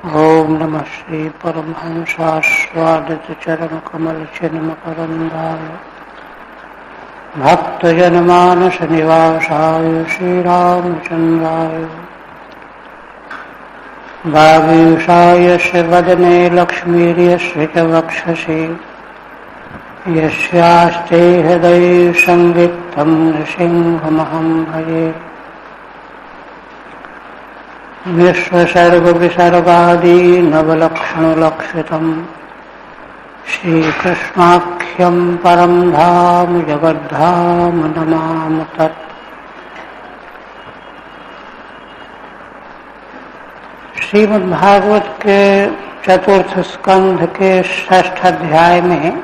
ओम नमः श्री परमहंसास्वादित चरण कमल चिन्मकरंदाय भक्तजनमानस निवासाय श्रीरामचंद्राय वागीशाय वदने लक्ष्मीर्यस्य च वक्षसि यस्यास्ते हृदये संवित्तं नृसिंहमहं भजे। विश्वसर्गविसर्गादि नवलक्षणलक्षितम् श्रीकृष्णाख्यं परं धाम जगद्धाम नमामि तत्। श्रीमद्भागवत के चतुर्थ स्कंध के षष्ठ अध्याय में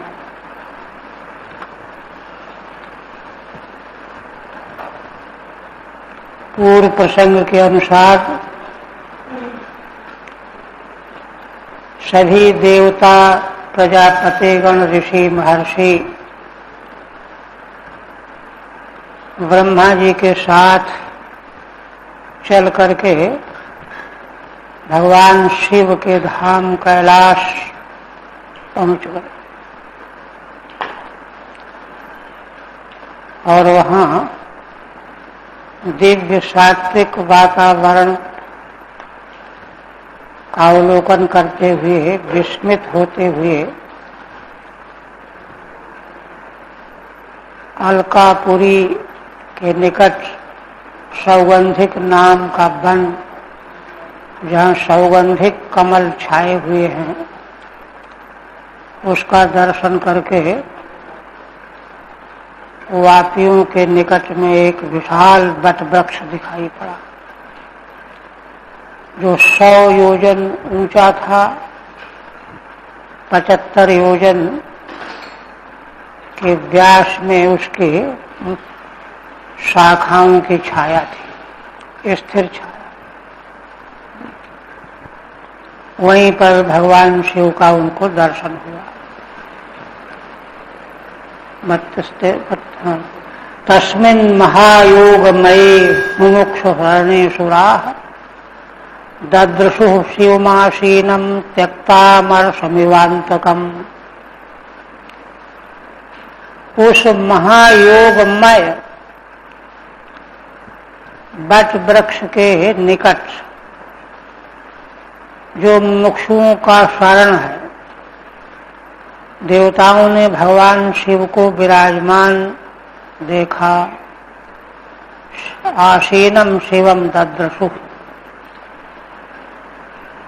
पूर्व प्रसंग के अनुसार सभी देवता, प्रजापतिगण, ऋषि, महर्षि ब्रह्मा जी के साथ चल करके भगवान शिव के धाम कैलाश पहुंच गए और वहां दिव्य सात्विक वातावरण का अवलोकन करते हुए, विस्मित होते हुए अलकापुरी के निकट सौगंधिक नाम का वन, जहाँ सौगंधिक कमल छाए हुए हैं, उसका दर्शन करके वापियों के निकट में एक विशाल वट वृक्ष दिखाई पड़ा जो 100 योजन ऊंचा था, 75 योजन के व्यास में उसके शाखाओं की छाया थी, स्थिर छाया। वहीं पर भगवान शिव का उनको दर्शन हुआ। तस्मिन् महायोगमये मुमुक्षुहरणेषुराः ददृशुः शिवमासीनं त्यक्तामर्षमिवान्तकम्। उस महायोगमय वट वृक्ष के निकट जो मुमुक्षुओं का शरण है, देवताओं ने भगवान शिव को विराजमान देखा। आसीनम शिवम ददृशुः।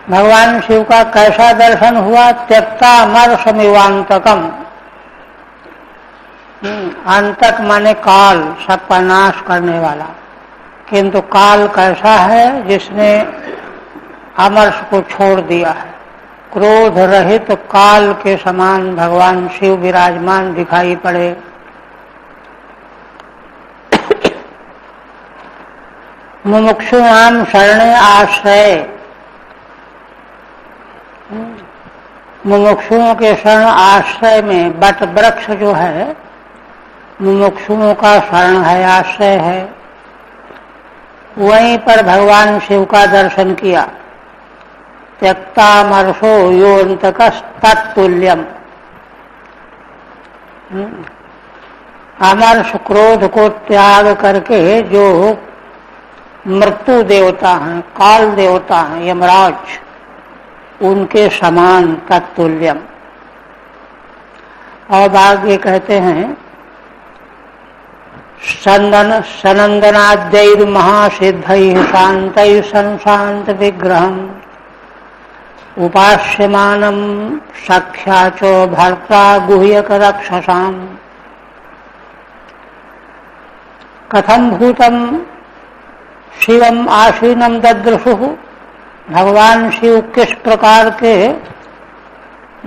भगवान शिव का कैसा दर्शन हुआ? त्यक्तामर्षमिवान्तकम्। अंतक माने काल, सबका नाश करने वाला। किंतु काल कैसा है? जिसने अमर्ष को छोड़ दिया है। क्रोध रहित काल के समान भगवान शिव विराजमान दिखाई पड़े। मुमुक्षुणाम शरणे आश्रय। मुमुक्षुओं के शरण आश्रय में वट वृक्ष जो है मुमुक्षुओं का शरण है, आश्रय है। वहीं पर भगवान शिव का दर्शन किया। त्यक्तामर्षो योऽन्तकस्तत्तुल्यम्। अमर्ष क्रोध को त्याग करके जो मृत्यु देवता हैं, काल देवता हैं, यमराज, उनके समान तत्तुल्यम। और आगे कहते हैं सनंदनाद्यैर्महासिद्धैः शान्तैः संशान्त विग्रहम् उपास्यमानं सख्या च भर्ता गुह्यकरक्षसाम्। कथम भूतम शिवम आसीनम ददृशुः। भगवान शिव किस प्रकार के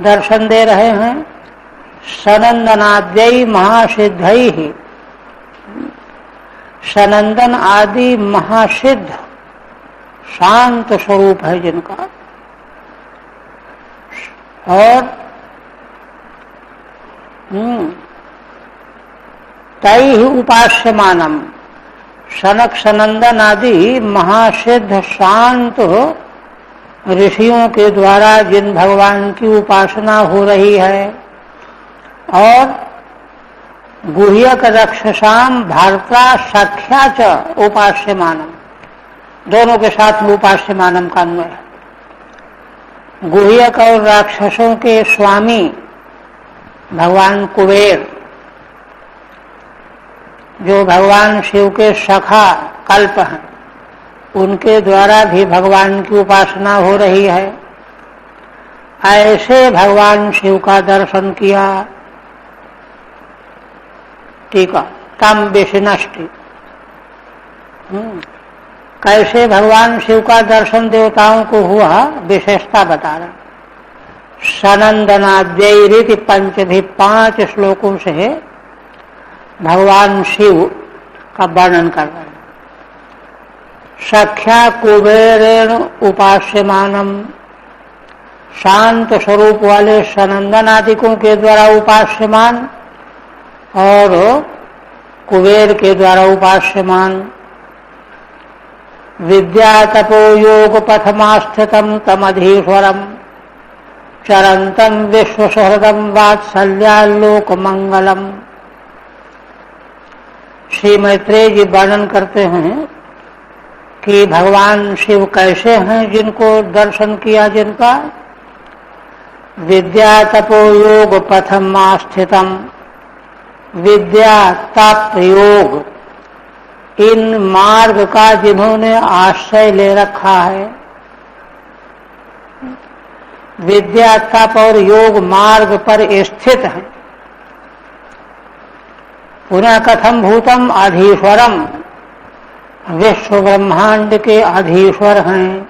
दर्शन दे रहे हैं? सनंदनाद्यै महासिद्धैः। सनंदन आदि महासिद्ध शांत स्वरूप है जिनका, और तैः उपास्यमानम। सनक सनंदन आदि महासिद्ध शांत ऋषियों के द्वारा जिन भगवान की उपासना हो रही है और गुह्यक रक्षसाम भारता सख्या च उपास्यमानम, दोनों के साथ में उपास्यमानम का अन्वय है। गुह्यक और राक्षसों के स्वामी भगवान कुबेर, जो भगवान शिव के सखा कल्प हैं, उनके द्वारा भी भगवान की उपासना हो रही है। ऐसे भगवान शिव का दर्शन किया। टीका तम विष्णष्टि, कैसे भगवान शिव का दर्शन देवताओं को हुआ विशेषता बता रहे। सनंदनाद्यैरिति पंचभि, 5 श्लोकों से भगवान शिव का वर्णन कर रहे हैं। सख्या कुबेरेण उपास्यमानम, शांत स्वरूप वाले सनंदन आदिकों के द्वारा उपास्यमान और कुबेर के द्वारा उपास्यमान। विद्या तपो योग पथमास्थितम तमधीश्वरम चरंतम विश्वसहृदम वात्सल्यालोक मंगलम। श्री मैत्रेय जी वर्णन करते हैं कि भगवान शिव कैसे हैं जिनको दर्शन किया जिनका। विद्या तपो योग पथमास्थितम, विद्या तप योग इन मार्ग का जिन्होंने आश्रय ले रखा है। विद्या तप और योग मार्ग पर स्थित है। पुनः कथम भूतम अधीश्वरम, विश्व ब्रह्मांड के अधीश्वर हैं।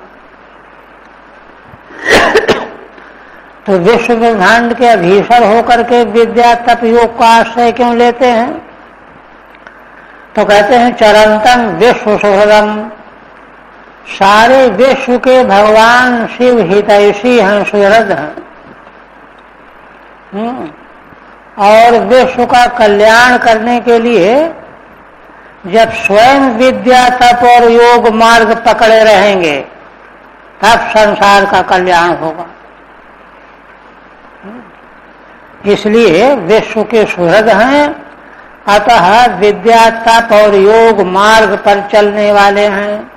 तो विश्व ब्रह्मांड के अधीश्वर होकर के विद्या तप योग का आश्रय क्यों लेते हैं? तो कहते हैं चरंतम विश्व सुहृदम, सारे विश्व के भगवान शिव हितैषी हैं, सुहृद हैं। और विश्व का कल्याण करने के लिए जब स्वयं विद्या तप और योग मार्ग पकड़े रहेंगे तब संसार का कल्याण होगा। इसलिए विश्व के सुहृद हैं, अतः विद्या तप और योग मार्ग पर चलने वाले हैं।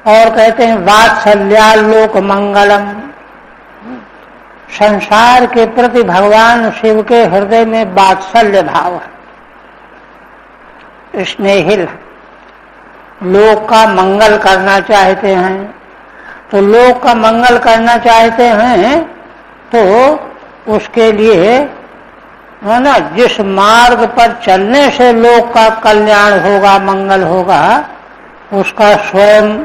और कहते हैं वात्सल्यालोक मंगलम, संसार के प्रति भगवान शिव के हृदय में वात्सल्य भाव है, स्नेहिल, लोक का मंगल करना चाहते हैं। तो लोक का मंगल करना चाहते हैं तो उसके लिए है ना, जिस मार्ग पर चलने से लोक का कल्याण होगा, मंगल होगा, उसका स्वयं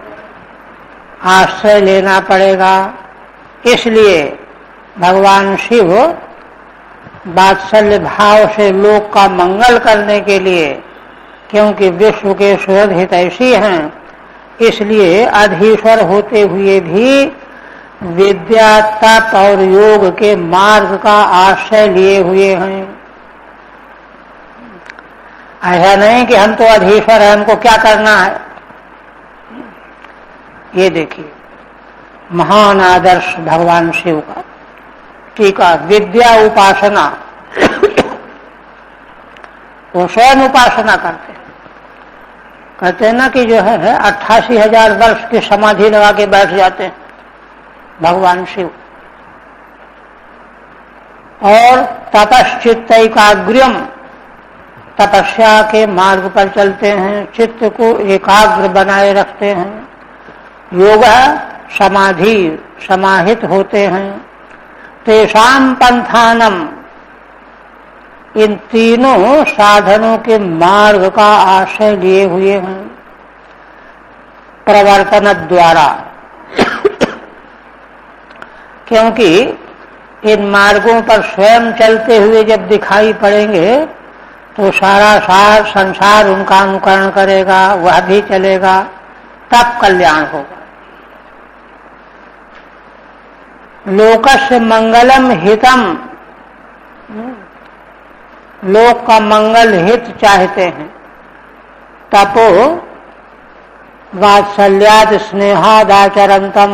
आश्रय लेना पड़ेगा। इसलिए भगवान शिव वात्सल्य भाव से लोक का मंगल करने के लिए, क्योंकि विश्व के सुहृद हितैषी हैं, इसलिए अधीश्वर होते हुए भी विद्या तप और योग के मार्ग का आश्रय लिए हुए हैं। ऐसा नहीं कि हम तो अधीश्वर हैं, हमको क्या करना है। ये देखिए महान आदर्श भगवान शिव का। टीका विद्या उपासना, वो स्वयं उपासना करते हैं। कहते हैं ना कि जो है 88,000 वर्ष की समाधि लगा के बैठ जाते हैं भगवान शिव। और तपश्चित्त एकाग्र्यम, तपस्या के मार्ग पर चलते हैं, चित्त को एकाग्र बनाए रखते हैं। योग समाधि, समाहित होते हैं। तेषाम पंथानम, इन तीनों साधनों के मार्ग का आश्रय लिए हुए हैं प्रवर्तन द्वारा। क्योंकि इन मार्गों पर स्वयं चलते हुए जब दिखाई पड़ेंगे तो सारा सार संसार उनका अनुकरण करेगा, वह भी चलेगा, तब कल्याण होगा। लोकस्य मंगलम हितम, लोक का मंगल हित चाहते हैं। तपो वात्सल्याद स्नेहादाचरंतम,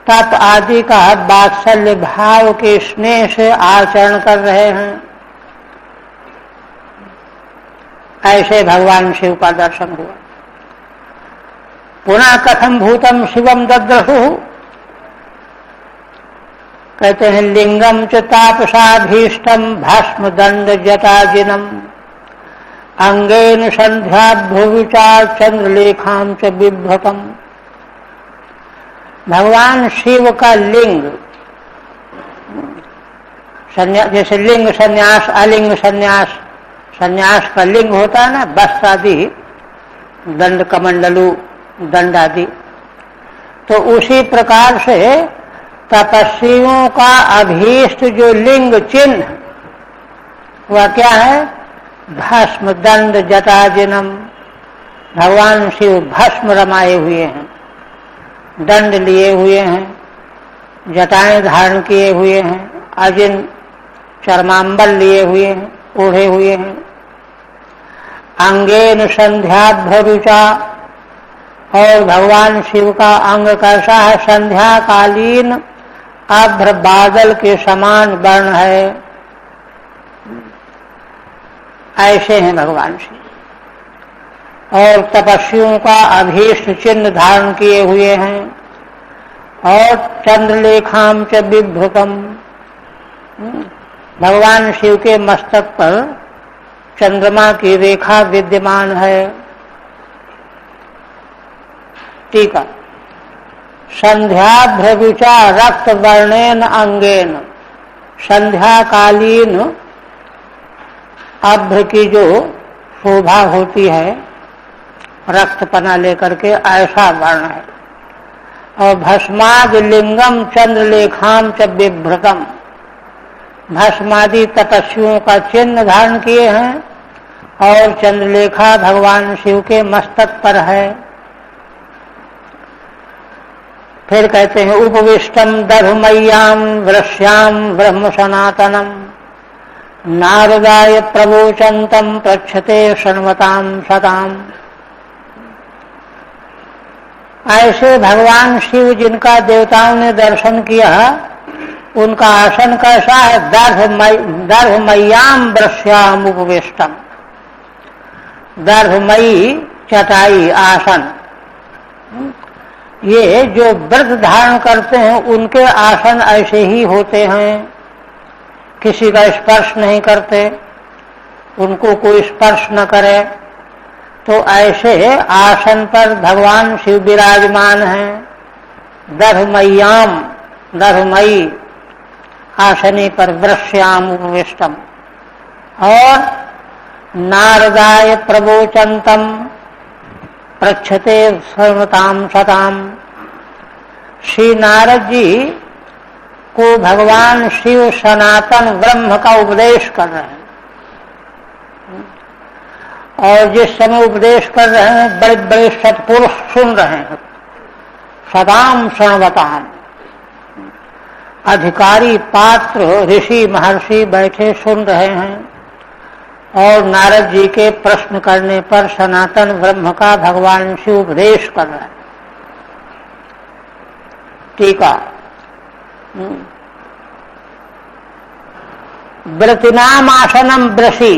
तत् आदि का वात्सल्य भाव के स्नेह से आचरण कर रहे हैं। ऐसे भगवान शिव का दर्शन हुआ। पुनः कथम भूतम शिवम दद्रहु, कहते हैं लिंगम च तापसाभीष्टम भस्म दंड जटाजिनम अंगेन संध्याभ्युविचार चंद्रलेखाम च बिभ्रतम। भगवान शिव का लिंग, जैसे लिंग संन्यास, अलिंग संन्यास, संन्यास का लिंग होता है ना, वस्त्र आदि, दंड कमंडलू दंड आदि, तो उसी प्रकार से तपस्वियों का अभीष्ट जो लिंग चिन्ह वह क्या है? भस्म दंड जटाजिनम। भगवान शिव भस्म रमाए हुए हैं, दंड लिए हुए हैं, जटाएं धारण किए हुए हैं, अजिन चर्मांबल लिए हुए हैं, ओढ़े हुए हैं। अंगेन संध्याभ्यरुचा, और भगवान शिव का अंग कैसा है? संध्याकालीन अभ्र बादल के समान वर्ण है। ऐसे हैं भगवान शिव। और तपस्वियों का अभीष्ट चिन्ह धारण किए हुए हैं। और चंद्रलेखाम च बिभ्रुतम, भगवान शिव के मस्तक पर चंद्रमा की रेखा विद्यमान है। टीका, संध्याभ्रविचा रक्त वर्णेन अंगेन, संध्याकालीन अभ्र की जो शोभा होती है रक्तपना लेकर के, ऐसा वर्ण है। और भस्मादि लिंगम चंद्रलेखाम च बिभ्रतम, भस्मादि तपस्वियों का चिन्ह धारण किए हैं और चंद्रलेखा भगवान शिव के मस्तक पर है। फिर कहते हैं उपविष्टम दर्भमय्याम वृष्याम ब्रह्म सनातनम नारदाय प्रवोचंतम पृच्छते शृण्वताम सताम। ऐसे भगवान शिव जिनका देवताओं ने दर्शन किया, उनका आसन कैसा है? दर्भमय्याम वृष्याम उपविष्टम, दर्भमयी चटाई आसन। ये जो व्रत धारण करते हैं उनके आसन ऐसे ही होते हैं, किसी का स्पर्श नहीं करते, उनको कोई स्पर्श न करे। तो ऐसे आसन पर भगवान शिव विराजमान हैं। दर्भमय्याम, दर्भमयी आसने पर वृष्याम उपविष्टम। और नारदाय प्रवोचंतम पृच्छते सर्वताम सताम, श्री नारद जी को भगवान शिव सनातन ब्रह्म का उपदेश कर रहे हैं। और जिस समय उपदेश कर रहे हैं बड़े बड़े सत्पुरुष सुन रहे हैं। सदाम शृण्वताम, अधिकारी पात्र ऋषि महर्षि बैठे सुन रहे हैं और नारद जी के प्रश्न करने पर सनातन ब्रह्म का भगवान शिव उपदेश कर रहे हैं। टीका, व्रतिनाम आसनम ब्रसी,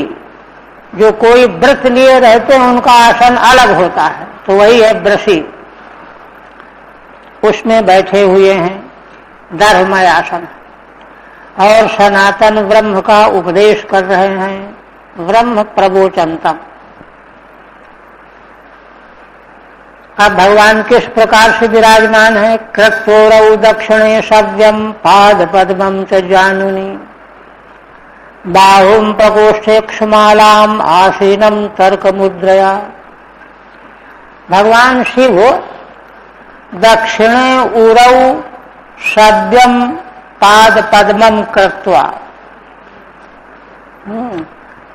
जो कोई व्रत लिए रहते हैं उनका आसन अलग होता है, तो वही है ब्रसी, उसमें बैठे हुए हैं, दर्भमय आसन। और सनातन ब्रह्म का उपदेश कर रहे हैं, ब्रह्म प्रवोचंतम। अब भगवान किस प्रकार से विराजमान है? कृतोरौ दक्षिणे सव्यम पाद पद्मम च जानुनी बाहुम प्रकोष्ठे क्षमालाम आसीनम तर्क मुद्रया। भगवान शिव दक्षिणे उरौ सव्यम पाद पद्मम कृत्वा,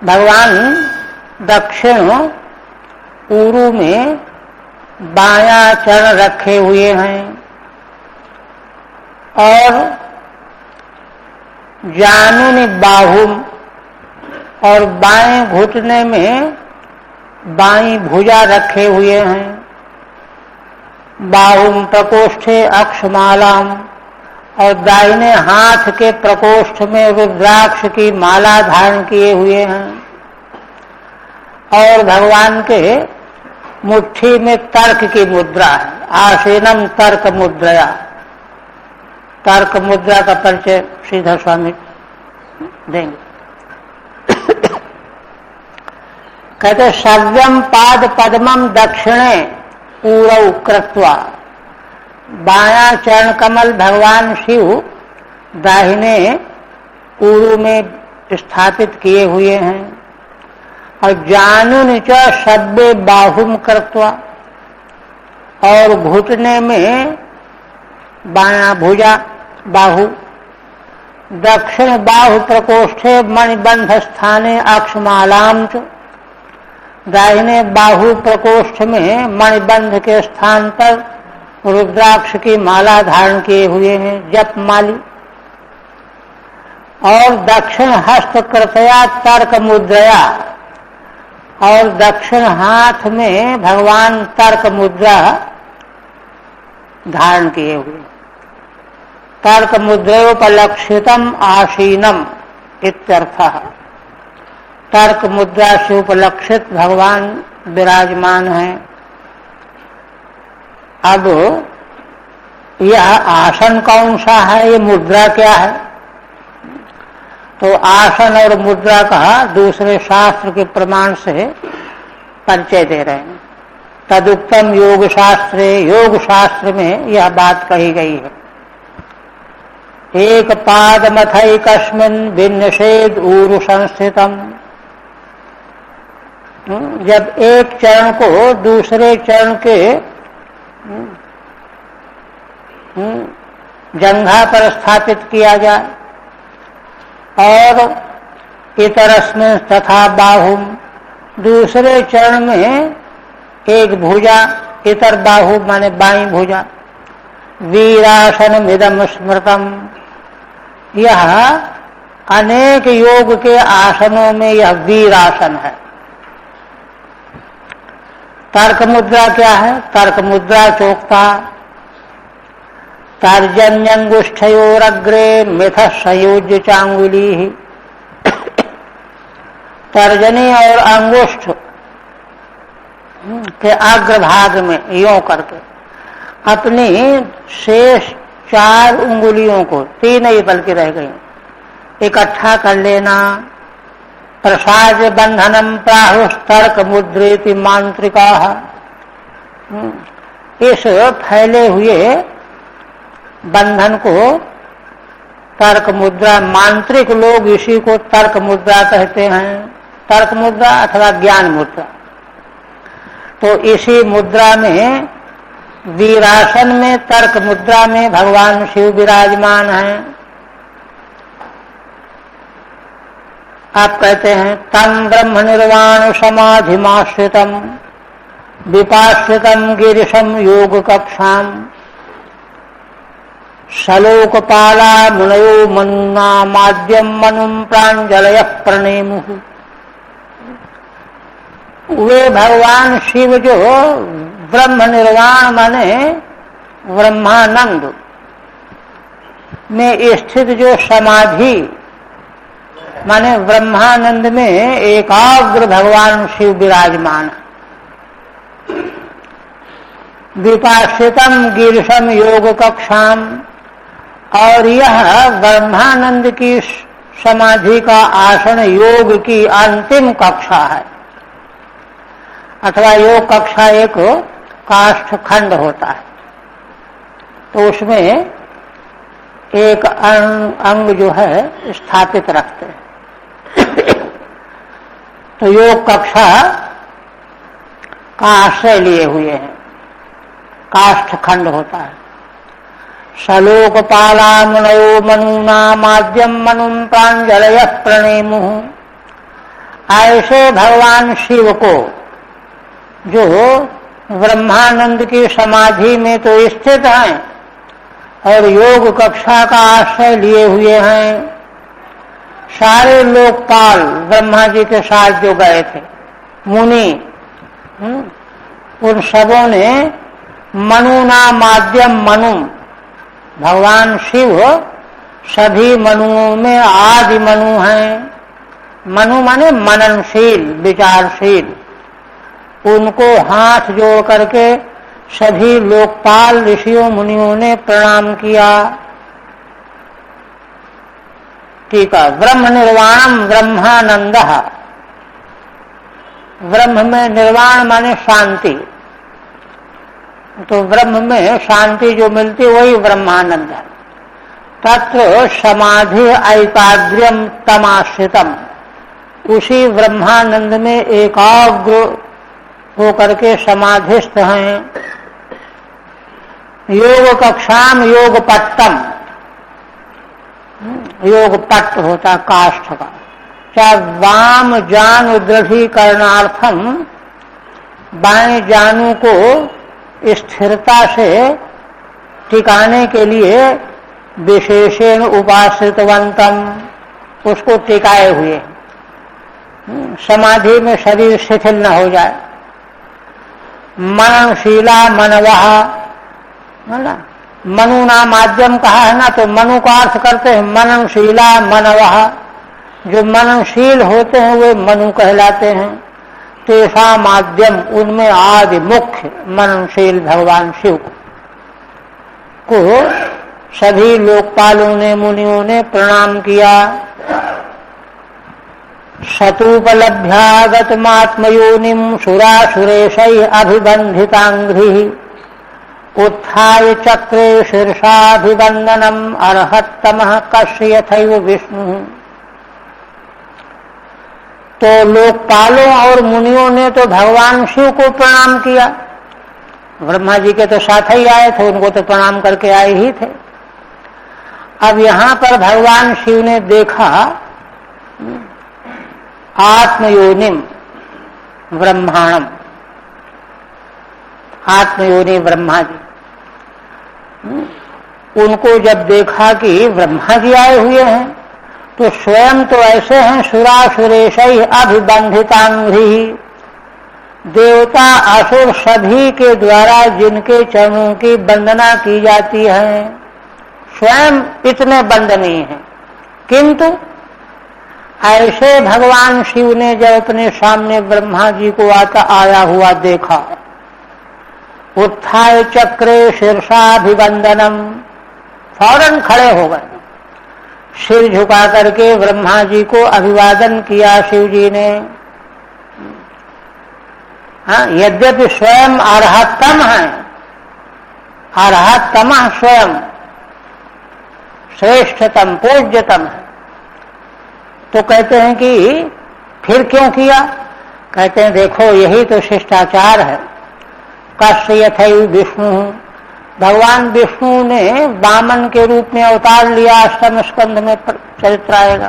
भगवान दक्षिण उरु में बायां चरण रखे हुए हैं और जानुनि बाहुम, और बाएं घुटने में बाईं भुजा रखे हुए हैं, बाहुम प्रकोष्ठे अक्षमालाम, और दाहिने हाथ के प्रकोष्ठ में रुद्राक्ष की माला धारण किए हुए हैं, और भगवान के मुट्ठी में तर्क की मुद्रा है, आसीनम तर्क मुद्रया। तर्क मुद्रा का परिचय श्रीधर स्वामी देंगे। कहते सव्यम पाद पद्मम दक्षिणे पूरव कृत्वा, बायां चरण कमल भगवान शिव दाहिने पूर्व में स्थापित किए हुए हैं, और जानुन च सब्बे बाहुम कृत्वा, और घुटने में बायां भुजा बाहु, दक्षिण बाहु प्रकोष्ठे मणिबंध स्थाने अक्षमालाम च, दाहिने बाहु प्रकोष्ठ में मणिबंध के स्थान पर रुद्राक्ष की माला धारण किए हुए हैं, जप माली, और दक्षिण हस्त कृतया तर्क मुद्रया, और दक्षिण हाथ में भगवान तर्क मुद्रा धारण किए हुए। तर्क मुद्रोपलक्षितम आसीनम इत्यर्थः। तर्क मुद्रा से उपलक्षित भगवान विराजमान हैं। अब यह आसन कौन सा है, ये मुद्रा क्या है? तो आसन और मुद्रा का दूसरे शास्त्र के प्रमाण से परिचय दे रहे हैं। तदुक्तम योग शास्त्रे, योग शास्त्र में यह बात कही गई है। एक पाद मथैकस्मिन् विन्यसेद ऊरु संस्थितम, जब एक चरण को दूसरे चरण के जंघा पर स्थापित किया जाए, और इतरस्मिन् तथा बाहुम, दूसरे चरण में एक भुजा, इतर बाहु माने बाईं भुजा, वीरासनमिदं स्मृतम, यह अनेक योग के आसनों में यह वीरासन है। तर्क मुद्रा क्या है? तर्क मुद्रा चोक्ता तर्जन्यंगुष्ठयोरग्रे मिथ संयोज्य चांगुली, तर्जनी और अंगुष्ठ के अग्रभाग में यों करके अपनी शेष 4 उंगलियों को, 3 ही बल्कि रह गई, इकट्ठा कर लेना। प्रसाद बंधनम प्राहुस्तर्क मुद्रेति मांत्रिका, इस फैले हुए बंधन को तर्क मुद्रा, मांत्रिक लोग इसी को तर्क मुद्रा कहते हैं। तर्क मुद्रा अथवा ज्ञान मुद्रा। तो इसी मुद्रा में, वीरासन में, तर्क मुद्रा में भगवान शिव विराजमान हैं। आप कहते हैं तम ब्रह्म निर्वाण समाधिमाश्रितम विपाश्रितम गिरिशम योग कक्षाम सलोकपाला मुनयो मनुना माद्यम मनुम प्रांजलय प्रणेमुहु। वे भगवान शिव जो ब्रह्म निर्वाण माने ब्रह्मानंद में स्थित जो समाधि माने ब्रह्मानंद में एकाग्र भगवान शिव विराजमान, विपाश्रितम गिरिशम योग कक्षाम, और यह ब्रह्मानंद की समाधि का आसन योग की अंतिम कक्षा है, अथवा योग कक्षा एक काष्ठ खंड होता है, तो उसमें एक अंग जो है स्थापित रखते हैं। तो योग कक्षा का आश्रय लिए हुए हैं, काष्ठ खंड होता है। सलोकपाला मुनयो मनुना माद्यम मनुम प्रांजलय प्रणेमुहु। ऐसे भगवान शिव को जो ब्रह्मानंद की समाधि में तो स्थित हैं और योग कक्षा का आश्रय लिए हुए हैं, सारे लोकपाल ब्रह्मा जी के साथ जो गए थे, मुनि उन सबों ने मनुना माध्यम मनु, भगवान शिव सभी मनुओं में आदि मनु हैं। मनु माने मननशील, विचारशील। उनको हाथ जोड़ करके सभी लोकपाल ऋषियों मुनियों ने प्रणाम किया। ठीक है। ब्रह्म निर्वाणम ब्रह्मानंद, ब्रह्म में निर्वाण माने शांति, तो ब्रह्म में शांति जो मिलती वही ब्रह्मानंद है। तत्र समाधि ऐकाग्र्यम तमाश्रितम, उसी ब्रह्मानंद में एकाग्र होकर के समाधिस्थ हैं। योग कक्षाम योग पट्टम, योग पट्ट होता काष्ठ का, चाहे वाम जानु दृढ़ीकरणार्थम, बाएं जानु को स्थिरता से टिकाने के लिए विशेषण उपाश्रितवंतम, उसको टिकाए हुए, समाधि में शरीर शिथिल न हो जाए। मननशीला मनवह, मनु ना माध्यम कहा है ना, तो मनु का अर्थ करते हैं मननशीला मनवह, जो मननशील होते हैं वे मनु कहलाते हैं। तेषा माध्यम, उनमें आदि मुख्य मननशील भगवान शिव को सभी लोकपालों ने मुनियों ने प्रणाम किया। शतुपलभ्यागतमात्मयोनिम सुरासुरेशै अभिबंधितांघ्रि, उत्थाय चक्रे शीर्षाभिवंदनम अर्हत्तमः कस्य यथैव विष्णु। तो लोकपालों और मुनियों ने तो भगवान शिव को प्रणाम किया। ब्रह्मा जी के तो साथ ही आए थे, उनको तो प्रणाम करके आए ही थे। अब यहां पर भगवान शिव ने देखा आत्मयोनिम ब्रह्मांडम, आत्मयोनि ब्रह्मा जी, उनको जब देखा कि ब्रह्मा जी आए हुए हैं तो स्वयं तो ऐसे हैं सुरासुरेशै अभिबंधितांघ्रि, देवता असुर सभी के द्वारा जिनके चरणों की वंदना की जाती है, स्वयं इतने वंदनीय हैं। किंतु ऐसे भगवान शिव ने जब अपने सामने ब्रह्मा जी को आया हुआ देखा, उत्थाय चक्रे शीर्षाभिवंदनम, फौरन खड़े हो गए, सिर झुका करके ब्रह्मा जी को अभिवादन किया शिव जी ने। हाँ, यद्यपि स्वयं अर्हतम है, अर्हतम स्वयं श्रेष्ठतम पूज्यतम है, तो कहते हैं कि फिर क्यों किया? कहते हैं देखो यही तो शिष्टाचार है। कस्य यथैव विष्णु, भगवान विष्णु ने वामन के रूप में अवतार लिया, अष्टम स्कंध में चरित्र आएगा।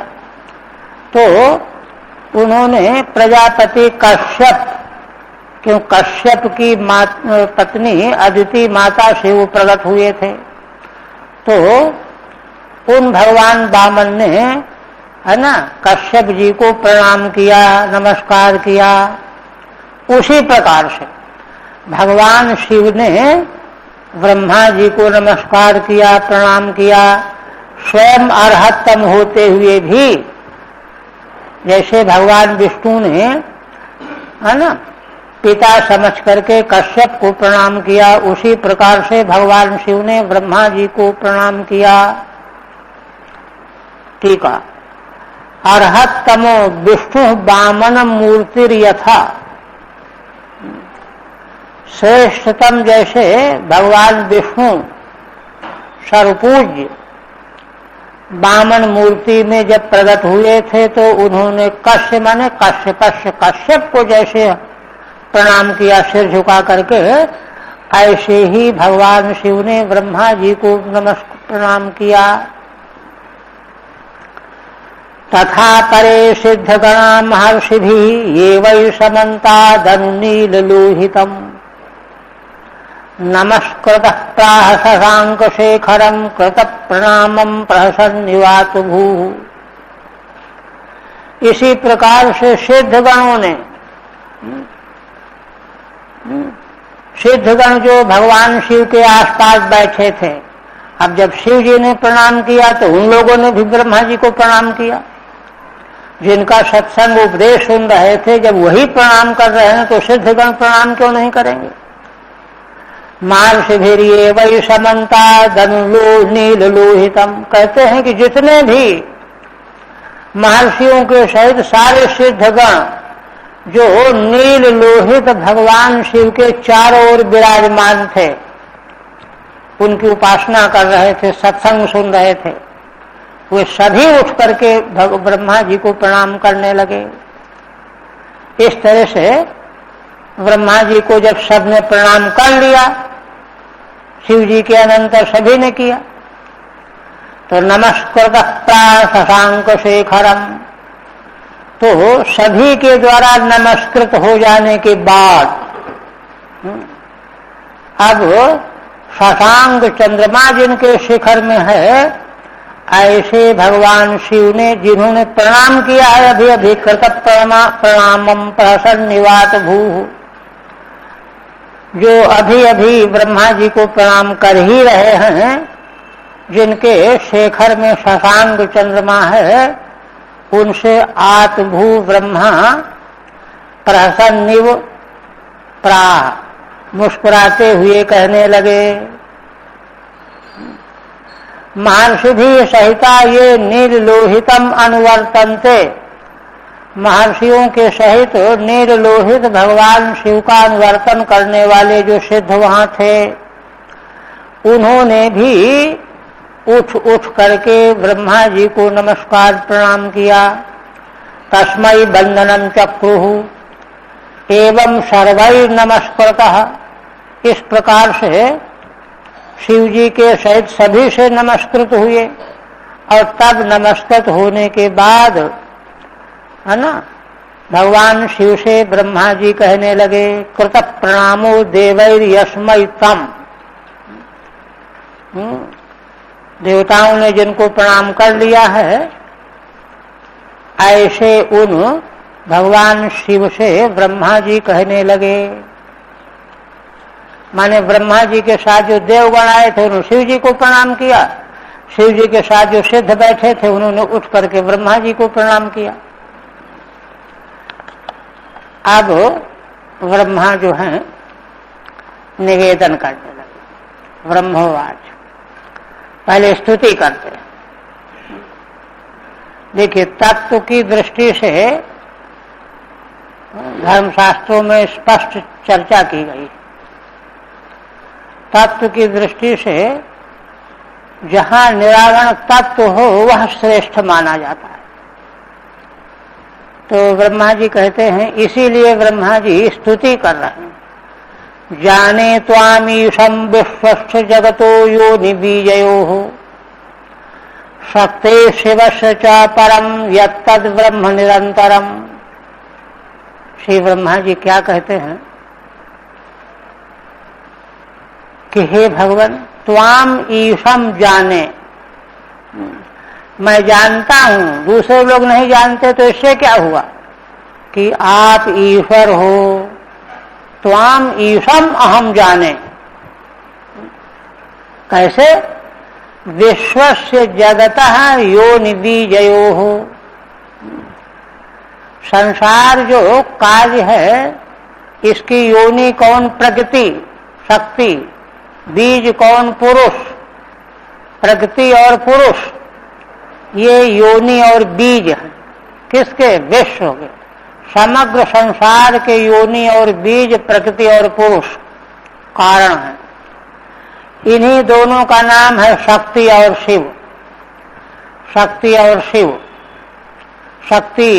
तो उन्होंने प्रजापति कश्यप, क्यों कश्यप की पत्नी अदिति माता से वो प्रकट हुए थे, तो उन भगवान वामन ने, है ना, कश्यप जी को प्रणाम किया, नमस्कार किया। उसी प्रकार से भगवान शिव ने ब्रह्मा जी को नमस्कार किया, प्रणाम किया, स्वयं अर्हतम होते हुए भी। जैसे भगवान विष्णु ने, है ना, पिता समझ करके कश्यप को प्रणाम किया, उसी प्रकार से भगवान शिव ने ब्रह्मा जी को प्रणाम किया। ठीक है। अर्हतमो विष्णु वामन मूर्तिर यथा, श्रेष्ठतम जैसे भगवान विष्णु सर्वपूज्य वामन मूर्ति में जब प्रकट हुए थे तो उन्होंने कश्य माने कश्यप को जैसे प्रणाम किया सिर झुका करके, ऐसे ही भगवान शिव ने ब्रह्मा जी को प्रणाम किया। तथा परे सिद्धगणा महर्षिभिः ये वै समन्तादनुनीललोहितम् नमस्कृतः प्राह शशाङ्कशेखरम् कृतप्रणामम् प्रहसन्निवातु भूः। इसी प्रकार से सिद्धगणों ने सिद्धगण जो भगवान शिव के आसपास बैठे थे, अब जब शिव जी ने प्रणाम किया तो उन लोगों ने भी ब्रह्मा जी को प्रणाम किया। जिनका सत्संग उपदेश सुन रहे थे, जब वही प्रणाम कर रहे हैं तो सिद्धगण प्रणाम क्यों नहीं करेंगे? मार्षभिर्ये वै समन्ता धनुलो नील लोहितम, कहते हैं कि जितने भी महर्षियों के सहित सारे सिद्धगण जो नील लोहित भगवान शिव के चारों ओर विराजमान थे, उनकी उपासना कर रहे थे, सत्संग सुन रहे थे, वे सभी उठ करके ब्रह्मा जी को प्रणाम करने लगे। इस तरह से ब्रह्मा जी को जब सबने प्रणाम कर लिया, शिव जी के अनंतर सभी ने किया, तो नमस्कृत प्राण शशांक शेखरम, तो सभी के द्वारा नमस्कृत हो जाने के बाद अब शशांक चंद्रमा जिनके शिखर में है, ऐसे भगवान शिव ने जिन्होंने प्रणाम किया है, अभी अभी कृत प्रणामम प्रसन्निवात भू, जो अभी अभी ब्रह्मा जी को प्रणाम कर ही रहे हैं, जिनके शेखर में शशांक चंद्रमा है, उनसे आत्भू ब्रह्मा प्रसन्निव प्राह, मुस्कुराते हुए कहने लगे, महर्षि भी सहिता ये नील लोहितम अनुवर्तन्ते, महर्षियों के सहित नील लोहित भगवान शिव का अनुवर्तन करने वाले जो सिद्ध वहां थे, उन्होंने भी उठ उठ करके ब्रह्मा जी को नमस्कार प्रणाम किया। तस्मै बंदनम चक्रुहु एवं सर्वैर नमस्कृतः, इस प्रकार से शिव जी के सहित सभी से नमस्कृत हुए, और तब नमस्कृत होने के बाद है ना, भगवान शिव से ब्रह्मा जी कहने लगे, कृत प्रणामो देवैर यस्मै तम, देवताओं ने जिनको प्रणाम कर लिया है, ऐसे उन भगवान शिव से ब्रह्मा जी कहने लगे। माने ब्रह्मा जी के साथ जो देवगण आए थे उन्होंने शिव जी को प्रणाम किया, शिव जी के साथ जो सिद्ध बैठे थे उन्होंने उठ करके ब्रह्मा जी को प्रणाम किया। अब ब्रह्मा जो हैं निवेदन करने लगे, ब्रह्मवाच, पहले स्तुति करते हैं। देखिए, तत्व की दृष्टि से धर्मशास्त्रों में स्पष्ट चर्चा की गई। तत्व की दृष्टि से जहां निरावरण तत्व हो वह श्रेष्ठ माना जाता है। तो ब्रह्मा जी कहते हैं, इसीलिए ब्रह्मा जी स्तुति कर रहे हैं, जाने त्वामीशं विश्वस्य जगतो योनि बीजयोः शक्ते शिवस्य च परम यत्तद् ब्रह्म निरंतरम। श्री ब्रह्मा जी क्या कहते हैं कि हे भगवान, त्वाम ईशम जाने, मैं जानता हूं, दूसरे लोग नहीं जानते, तो इससे क्या हुआ कि आप ईश्वर हो। त्वाम ईशम अहम जाने, कैसे? विश्वस्य जगतः योनि बीजयोः, संसार जो कार्य है इसकी योनि कौन? प्रकृति, शक्ति, बीज कौन? पुरुष। प्रकृति और पुरुष ये योनि और बीज है किसके? विश्व के। समग्र संसार के योनि और बीज प्रकृति और पुरुष कारण है। इन्हीं दोनों का नाम है शक्ति और शिव। शक्ति और शिव, शक्ति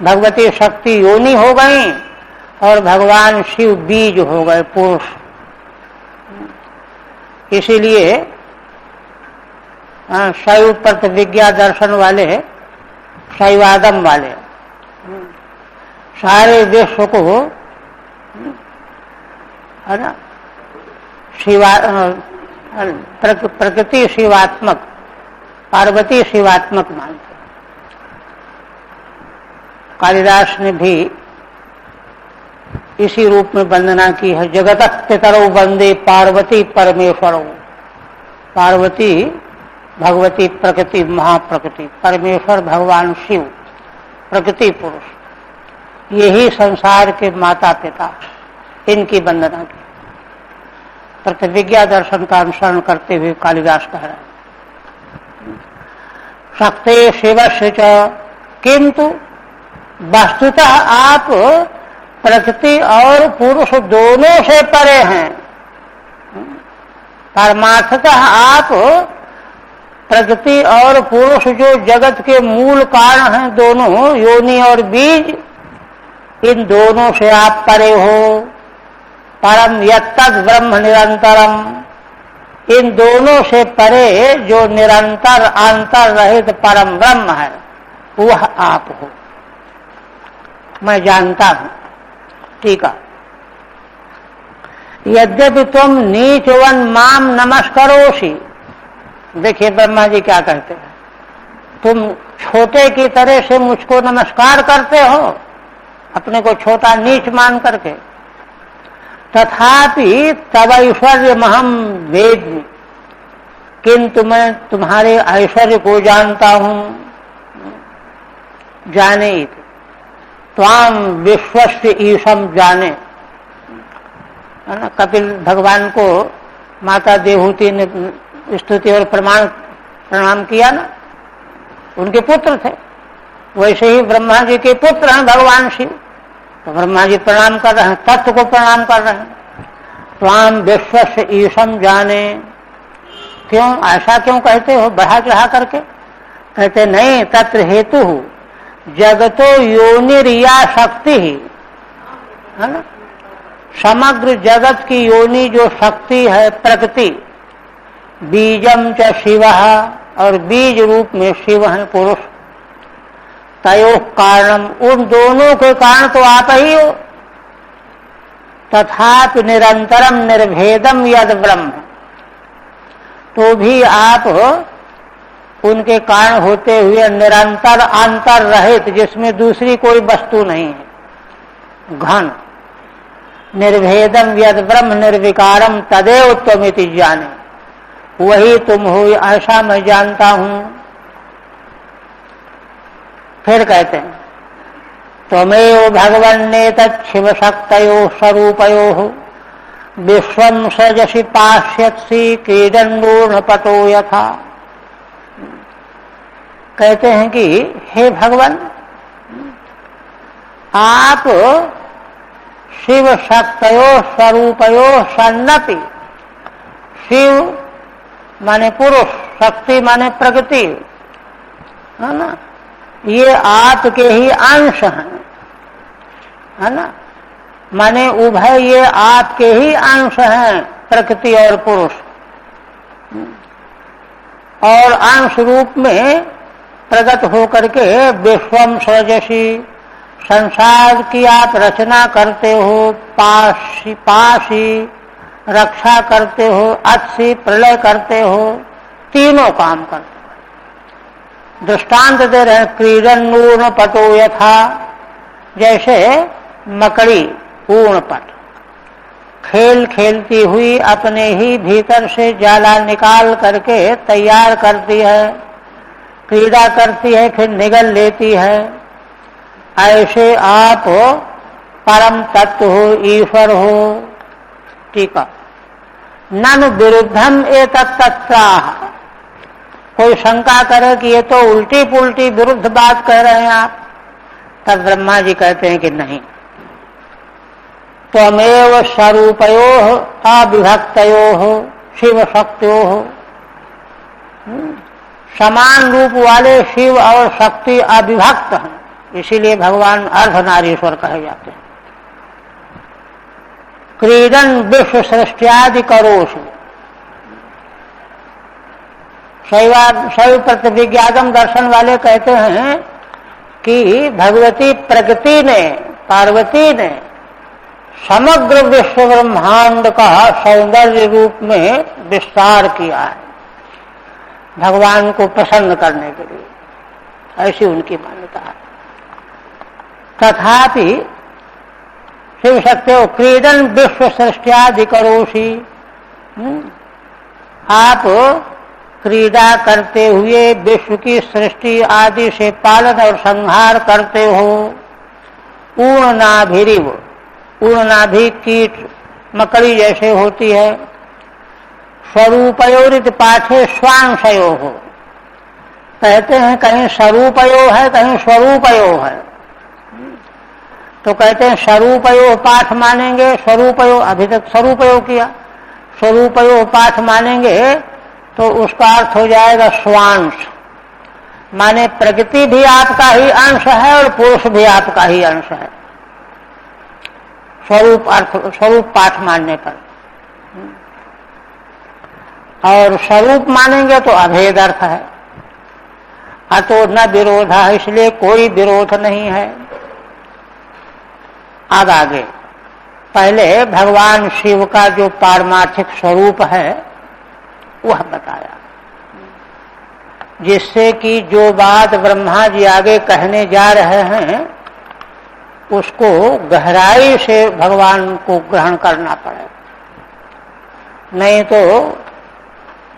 भगवती शक्ति योनि हो गई और भगवान शिव बीज हो गए, पुरुष। इसीलिए शैव प्रतिविज्ञा दर्शन वाले, शैवागम वाले सारे विश्व को है ना प्रकृति शिवात्मक, पार्वती शिवात्मक मानते। कालिदास ने भी इसी रूप में वंदना की है। जगत पितरौ वंदे पार्वती परमेश्वरौ। पार्वती भगवती प्रकृति महाप्रकृति, परमेश्वर भगवान शिव प्रकृति पुरुष, यही संसार के माता पिता, इनकी वंदना की। प्रतिविज्ञा दर्शन का अनुसरण करते हुए कालिदास कह रहे हैं शक्ते शिवस्य च, किंतु वस्तुतः आप प्रकृति और पुरुष दोनों से परे हैं। परमार्थतः आप प्रकृति और पुरुष जो जगत के मूल कारण हैं, दोनों योनि और बीज, इन दोनों से आप परे हो। परम यत्तद् ब्रह्म निरंतरम, इन दोनों से परे जो निरंतर अंतर रहित परम ब्रह्म है, वह आप हो। मैं जानता हूं। ठीक है। यद्यपि तुम नीचवन माम नमस्करोषि, देखिए ब्रह्मा जी क्या कहते हैं, तुम छोटे की तरह से मुझको नमस्कार करते हो, अपने को छोटा नीच मान करके, तथापि तब ऐश्वर्य महम वेद, किंतु मैं तुम्हारे ऐश्वर्य को जानता हूं। जाने त्वाम विश्वस्य ईशम जाने, है ना। कपिल भगवान को माता देवहूति ने स्तुति और प्रणाम किया ना, उनके पुत्र थे। वैसे ही ब्रह्मा जी के पुत्र हैं भगवान शिव, तो ब्रह्मा जी प्रणाम कर रहे हैं, तत्व को प्रणाम कर रहे हैं। त्वाम विश्वस्य ईशम जाने, क्यों ऐसा क्यों कहते हो बढ़ा चढ़ा करके? कहते नहीं, तत्र हेतु जगतो योनिरिया शक्ति ही, है ना। समग्र जगत की योनि जो शक्ति है प्रकृति, बीजम च शिव, और बीज रूप में शिव है पुरुष। तयो कारणम, उन दोनों के कारण तो आप ही हो। तथापि निरंतरम निर्भेदम यद ब्रह्म, तो भी आप उनके कारण होते हुए निरंतर अंतर रहित, जिसमें दूसरी कोई वस्तु नहीं है, घन निर्भेदम यद ब्रह्म निर्विकारम तदेव त्वमिति जाने, वही तुम हो, ऐसा मैं जानता हूं। फिर कहते हैं त्वमेव भगवन्नेतत् शिव शक्तयो स्वरूपयो विश्वं सजसि पाश्यसि क्रीडन्नूर्णपतो यथा। कहते हैं कि हे भगवान, आप शिव शक्तयो स्वरूपयो सन्नपि, शिव माने पुरुष, शक्ति माने प्रकृति, है ना, ये आपके ही अंश हैं, है ना। माने उभय ये आपके ही अंश हैं, प्रकृति और पुरुष, और अंश रूप में प्रकट होकर के विश्वम सृजसि, संसार की आप रचना करते हो, पासी रक्षा करते हो, अच्छी प्रलय करते हो, तीनों काम करते हो। दृष्टांत दे रहे क्रीडन्नूर्ण पटो यथा, जैसे मकड़ी ऊर्णपट खेल खेलती हुई अपने ही भीतर से जाला निकाल करके तैयार करती है, क्रीड़ा करती है, फिर निगल लेती है। ऐसे आप परम तत्व हो, ईश्वर हो। टीका ननु विरुद्धम एतत्त्राह, कोई शंका करे कि ये तो उल्टी पुल्टी विरुद्ध बात कह रहे हैं आप, तब ब्रह्मा जी कहते हैं कि नहीं, त्वमेव स्वरूपयो अविभक्तयो शिव शक्त्यो, समान रूप वाले शिव और शक्ति अविभक्त हैं, इसीलिए भगवान अर्धनारीश्वर कहे जाते हैं। क्रीडन विश्व सृष्टियादि करोषु, शैव प्रतिविज्ञागम दर्शन वाले कहते हैं कि भगवती प्रकृति ने, पार्वती ने समग्र विश्व ब्रह्मांड का सौंदर्य रूप में विस्तार किया है भगवान को प्रसन्न करने के लिए, ऐसी उनकी मान्यता है। तथापि सीख सकते हो। क्रीडन विश्व सृष्टियादि करोषि, आप क्रीड़ा करते हुए विश्व की सृष्टि आदि से पालन और संहार करते हो। ऊर्णनाभिरिव, ऊर्णनाभि कीट मकड़ी जैसे होती है। स्वरूपयोरित पाठे स्वांशयो हो, कहते हैं कहीं स्वरूपयो है कहीं स्वरूपयो है, तो कहते हैं स्वरूपयो पाठ मानेंगे, स्वरूपयो अभी तक स्वरूपयो किया, स्वरूपयो पाठ मानेंगे तो उसका अर्थ हो जाएगा स्वांश, माने प्रकृति भी आपका ही अंश है और पुरुष भी आपका ही अंश है, स्वरूप अर्थ, स्वरूप पाठ मानने पर। और स्वरूप मानेंगे तो अभेद अर्थ है। अतो न विरोध है, इसलिए कोई विरोध नहीं है। अब आगे पहले भगवान शिव का जो पारमार्थिक स्वरूप है वह बताया, जिससे कि जो बात ब्रह्मा जी आगे कहने जा रहे हैं उसको गहराई से भगवान को ग्रहण करना पड़ेगा, नहीं तो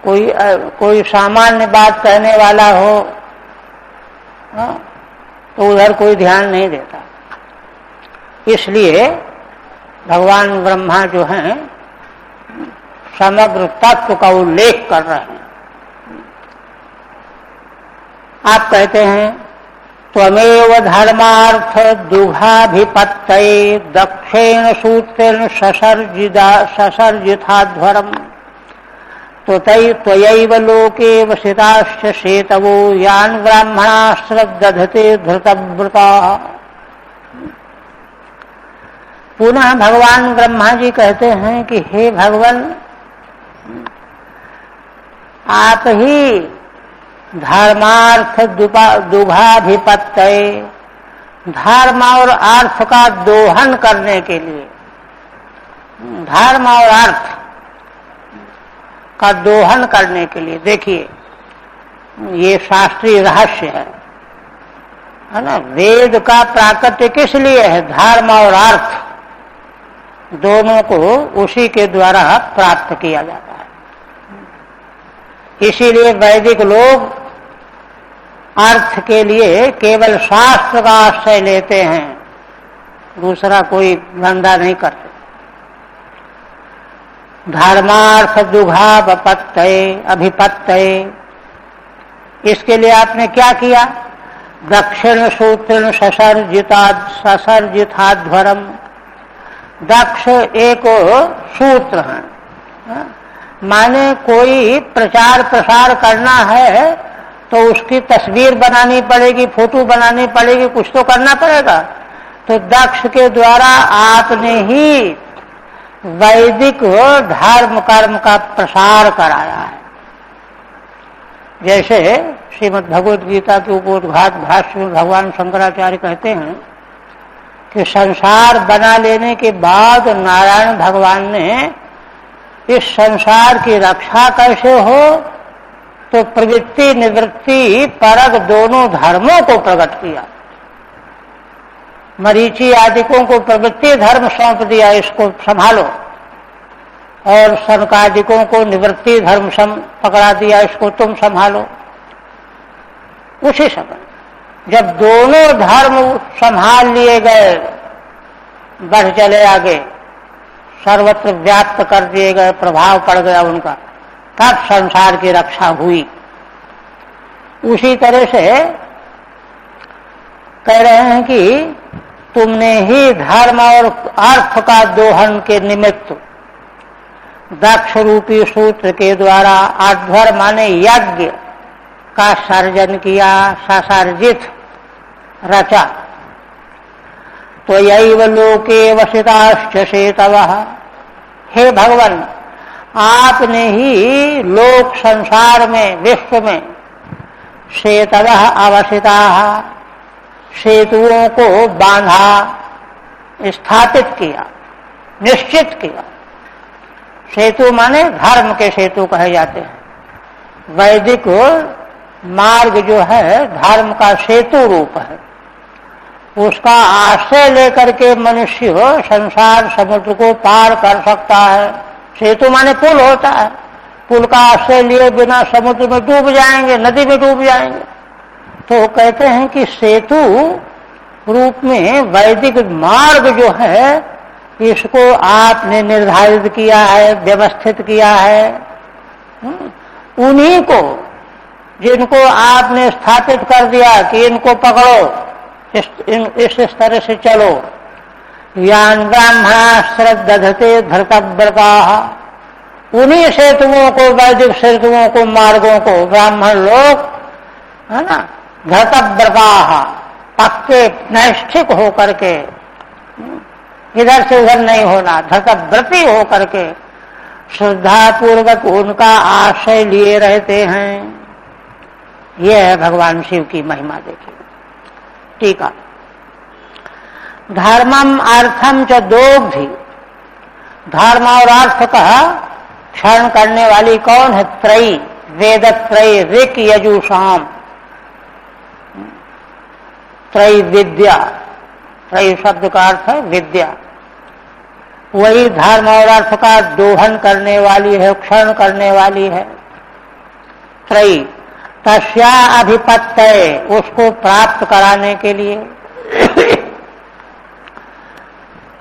कोई सामान्य बात कहने वाला हो तो उधर कोई ध्यान नहीं देता। इसलिए भगवान ब्रह्मा जो हैं समग्र तत्व का उल्लेख कर रहे हैं। आप कहते हैं त्वमेव धर्मार्थ दुघाभिपत्तये दक्षेण सूत्रेण ससर्जिथाध्वरम् तो त्वयैव लोके वसिताश्च शेतवो यान ब्राह्मणा श्रद्धते धृतव्रता। पुनः भगवान ब्रह्मा जी कहते हैं कि हे भगवान, आप ही धर्मार्थ दुघाभिपत्तये, धर्म और अर्थ का दोहन करने के लिए, धर्म और अर्थ का दोहन करने के लिए, देखिए ये शास्त्रीय रहस्य है ना। वेद का प्राकट्य किस लिए है? धर्म और अर्थ दोनों को उसी के द्वारा प्राप्त किया जाता है। इसीलिए वैदिक लोग अर्थ के लिए केवल शास्त्र का आश्रय लेते हैं, दूसरा कोई धंधा नहीं करते। धर्मार्थ दुघाभिपत्तये, अभिपत्तये, इसके लिए आपने क्या किया? दक्षिण सूत्रेण ससर्जिथाध्वरम्। दक्ष एक सूत्र है, माने कोई प्रचार प्रसार करना है तो उसकी तस्वीर बनानी पड़ेगी, फोटो बनानी पड़ेगी, कुछ तो करना पड़ेगा। तो दक्ष के द्वारा आपने ही वैदिक धर्म कर्म का प्रसार कराया है। जैसे श्रीमद् भगवद गीता के उपोद्घात भाष्य में भगवान शंकराचार्य कहते हैं कि संसार बना लेने के बाद नारायण भगवान ने इस संसार की रक्षा कैसे हो तो प्रवृत्ति निवृत्ति परग दोनों धर्मों को प्रकट किया। मरीचि आदिकों को प्रवृत्ति धर्म सौंप दिया, इसको संभालो, और सनकादिकों को निवृत्ति धर्म पकड़ा दिया, इसको तुम संभालो। उसी समय जब दोनों धर्म संभाल लिए गए, बढ़ चले आगे, सर्वत्र व्याप्त कर दिए गए, प्रभाव पड़ गया उनका, तब संसार की रक्षा हुई। उसी तरह से कह रहे हैं कि तुमने ही धर्म और अर्थ का दोहन के निमित्त दक्ष रूपी सूत्र के द्वारा अध्वर माने यज्ञ का सर्जन किया, ससर्जित रचा। तो यैव लोके वसिताश्च शेतवः। हे भगवान, आपने ही लोक संसार में, विश्व में शेतवः अवसिताः, सेतुओं को बांधा, स्थापित किया, निश्चित किया। सेतु माने धर्म के सेतु कहे जाते हैं। वैदिक मार्ग जो है धर्म का सेतु रूप है, उसका आश्रय लेकर के मनुष्य संसार समुद्र को पार कर सकता है। सेतु माने पुल होता है, पुल का आश्रय लिए बिना समुद्र में डूब जाएंगे, नदी में डूब जाएंगे। तो कहते हैं कि सेतु रूप में वैदिक मार्ग जो है इसको आपने निर्धारित किया है, व्यवस्थित किया है। उन्हीं को जिनको आपने स्थापित कर दिया कि इनको पकड़ो, इस तरह से चलो। यान ब्राह्मणा श्रद्धते धर्तव्रता, उन्हीं सेतुओं को, वैदिक सेतुओं को, मार्गों को ब्राह्मण लोग है ना धर्तव्रता, पक्के नैष्ठिक होकर के, इधर से उधर नहीं होना, धर्तव्रती होकर के श्रद्धा पूर्वक उनका आश्रय लिए रहते हैं। यह है भगवान शिव की महिमा। देखिए टीका, धर्मम अर्थम च दोग्धि, धर्म और अर्थ का क्षरण करने वाली कौन है? त्रयी, वेद त्रयी, ऋक यजुषाम, त्रयी विद्या, त्रयी शब्द का अर्थ है विद्या। वही धर्म और अर्थ का दोहन करने वाली है, क्षरण करने वाली है। त्रयी, तस्या अभिपत्तये, उसको प्राप्त कराने के लिए।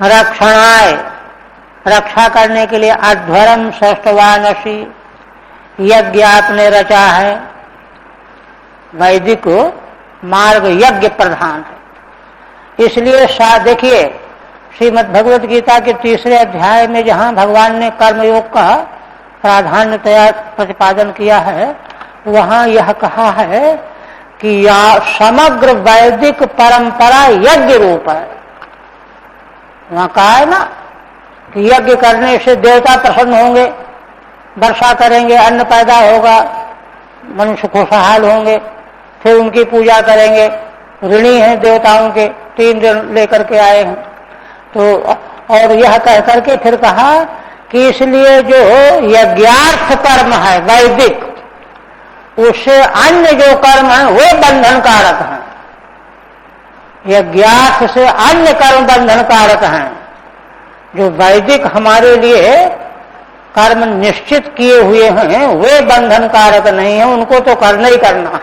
रक्षणाय, रक्षा करने के लिए। अध्वरम षष्ठवानसी, यज्ञ आपने रचा है। वैदिक मार्ग यज्ञ प्रधान है, इसलिए देखिए श्रीमद् भगवद गीता के 3 अध्याय में जहां भगवान ने कर्मयोग का प्राधान्यतया प्रतिपादन किया है, वहां यह कहा है कि यह समग्र वैदिक परंपरा यज्ञ रूप है। वहां कहा है ना कि यज्ञ करने से देवता प्रसन्न होंगे, वर्षा करेंगे, अन्न पैदा होगा, मनुष्य खुशहाल होंगे, फिर उनकी पूजा करेंगे। ऋणी हैं देवताओं के, 3 ऋण लेकर के आए हैं। तो और यह कह करके फिर कहा कि इसलिए जो यज्ञार्थ कर्म है वैदिक, उससे अन्य जो कर्म है वो बंधन कारक हैं। यज्ञार्थ से अन्य कर्म बंधन कारक हैं। जो वैदिक हमारे लिए कर्म निश्चित किए हुए हैं वे बंधन कारक नहीं है, उनको तो करना ही करना है।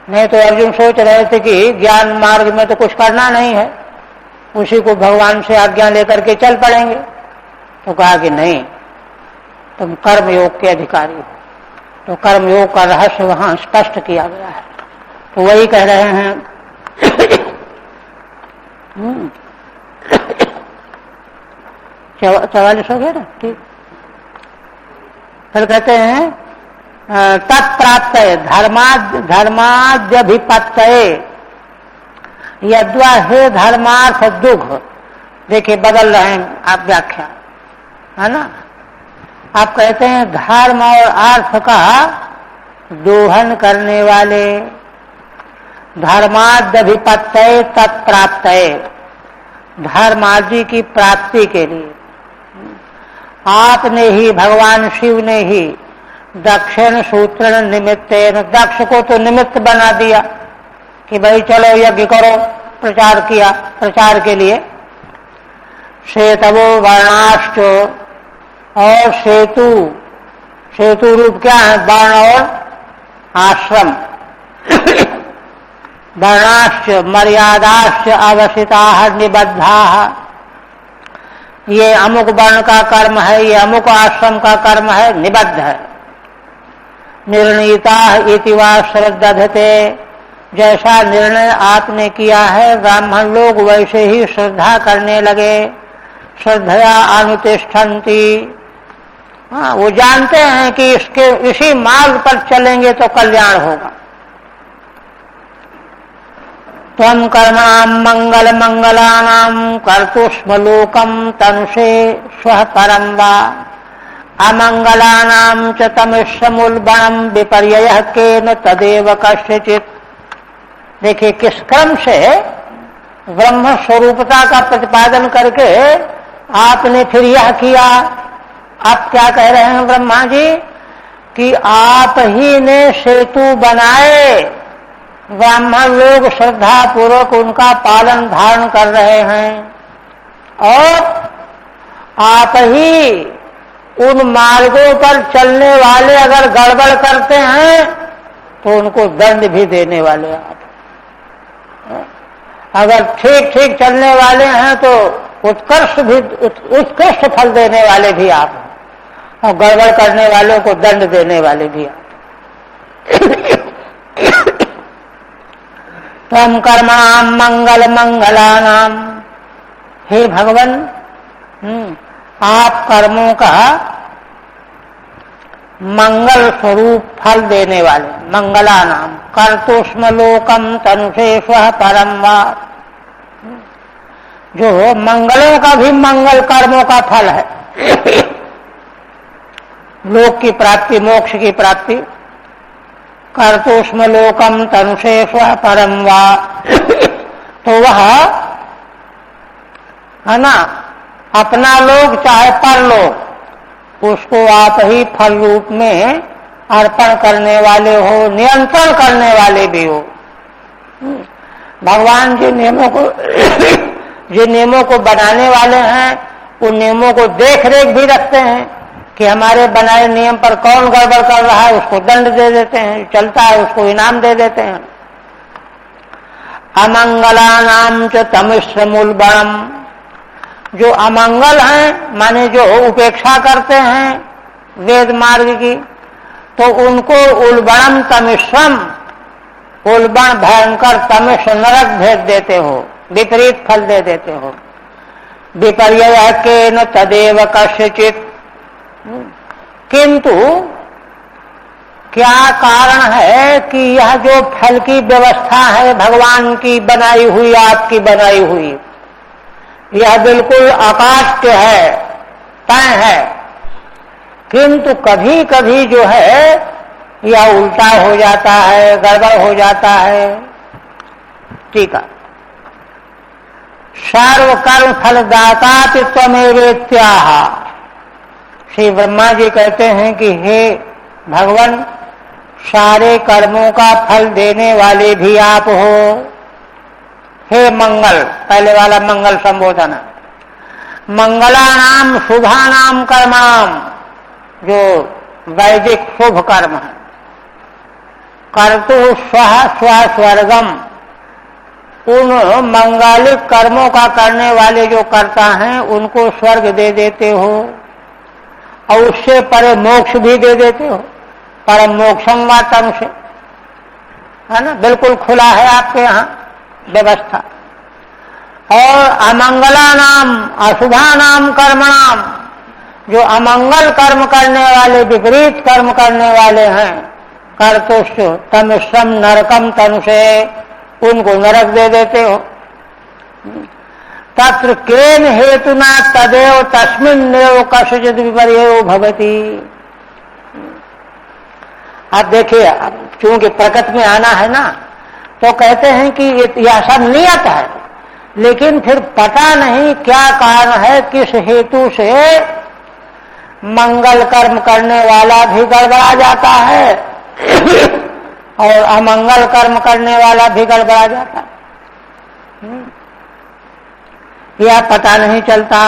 नहीं तो अर्जुन सोच रहे थे कि ज्ञान मार्ग में तो कुछ करना नहीं है, उसी को भगवान से आज्ञा लेकर के चल पड़ेंगे। तो कहा कि नहीं, तुम कर्मयोग के अधिकारी हो। तो कर्मयोग का रहस्य वहां स्पष्ट किया गया है। तो वही कह रहे हैं 44 हो गया ना, ठीक। फिर कहते हैं तत्प्राप्त धर्माद्यभिपत्तये यद्वा हे धर्मार्थ दुख। देखिए बदल रहे हैं आप व्याख्या, है ना। आप कहते हैं धर्म और अर्थ का दोहन करने वाले, धर्माद्यभिपत्तये तत्प्राप्तये, धर्म आदि की प्राप्ति के लिए आपने ही, भगवान शिव ने ही दक्षिण सूत्र निमित्तेन, दक्ष को तो निमित्त बना दिया कि भाई चलो यज्ञ करो, प्रचार किया, प्रचार के लिए। सेतवो वर्णाश्च, और सेतु, सेतु रूप क्या है? वर्ण और आश्रम। वर्णाश्च मर्यादाश्च अवसिता निबद्धा, ये अमुक वर्ण का कर्म है, ये अमुक आश्रम का कर्म है, निबद्ध है। निर्णीता इति वा श्रद्धते, जैसा निर्णय आपने किया है ब्राह्मण लोग वैसे ही श्रद्धा करने लगे। श्रद्धया अनुतिष्ठन्ति, हाँ, वो जानते हैं कि इसी मार्ग पर चलेंगे तो कल्याण होगा। त्वं कर्मणां मंगल मंगलानां कर्तुष्म लोकं तनुषे स्वः परं वा अमंगलानां च तमिश्रमुल्बणं विपर्ययः केन तदेव कस्यचित्। देखिए किस क्रम से ब्रह्म स्वरूपता का प्रतिपादन करके आपने फिर यह किया। आप क्या कह रहे हैं ब्रह्मा जी कि आप ही ने सेतु बनाए, ब्राह्मण लोग श्रद्धा पूर्वक उनका पालन धारण कर रहे हैं, और आप ही उन मार्गों पर चलने वाले अगर गड़बड़ करते हैं तो उनको दंड भी देने वाले आप। अगर ठीक ठीक चलने वाले हैं तो उत्कृष्ट फल देने वाले भी आप, और गड़बड़ करने वालों को दंड देने वाले भी आप। त्वं कर्मणाम मंगल मंगलानाम, हे भगवान, आप कर्मों का मंगल स्वरूप फल देने वाले, मंगलानाम कर्तुष्म लोकम तनुषेष परम वा, जो मंगलों का भी मंगल कर्मों का फल है, लोक की प्राप्ति, मोक्ष की प्राप्ति। कर्तुष्म लोकम तनुषेष परम वा, तो वह है ना, अपना लोक चाहे परलोक, उसको आप ही फल रूप में अर्पण करने वाले हो, नियंत्रण करने वाले भी हो। भगवान जिन नियमों को बनाने वाले हैं, उन नियमों को देख रेख भी रखते हैं कि हमारे बनाए नियम पर कौन गड़बड़ कर रहा है, उसको दंड दे देते हैं, चलता है उसको इनाम दे देते हैं। अमंगलानाम च तमिश्र मूलबणम, जो अमंगल हैं माने जो उपेक्षा करते हैं वेद मार्ग की, तो उनको उल्बणम तमिश्रम, उल्बण भयंकर तमिश नरक भेज देते हो, विपरीत फल दे देते हो। विपर्यय के न तदेव कस्यचित्, किंतु क्या कारण है कि यह जो फल की व्यवस्था है भगवान की बनाई हुई, आपकी बनाई हुई, यह बिल्कुल अकाट्य है, तय है, किंतु कभी कभी जो है यह उल्टा हो जाता है, गड़बड़ हो जाता है। ठीक है, सर्व कर्म फलदाता त्वमेवेत्याह, श्री ब्रह्मा जी कहते हैं कि हे भगवान, सारे कर्मों का फल देने वाले भी आप हो। हे मंगल, पहले वाला मंगल संबोधन, मंगलानाम शुभानाम कर्माणाम, जो वैदिक शुभ कर्म है, कर्तु स्वः स्वस्वर्गम, उन मंगलिक कर्मों का करने वाले जो कर्ता हैं उनको स्वर्ग दे देते हो, और उससे परे मोक्ष भी दे देते हो, परम मोक्षम वा तम से, है ना, बिल्कुल खुला है आपके यहाँ व्यवस्था। और अमंगला नाम अशुभा नाम कर्मणाम, जो अमंगल कर्म करने वाले, विपरीत कर्म करने वाले हैं, कर्तुष्ट तमिश्रम नरकम तनुषे, उनको नरक दे देते हो। तत्र केन हेतुना तदेव तस्मिन्नेव कस्यचित् विपर्ययो भवति। आप देखिए, चूंकि प्रकट में आना है ना, तो कहते हैं कि यह सब नियत है, लेकिन फिर पता नहीं क्या कारण है, किस हेतु से मंगल कर्म करने वाला भी गड़बड़ा जाता है और अमंगल कर्म करने वाला भी गड़बड़ा जाता है, यह पता नहीं चलता।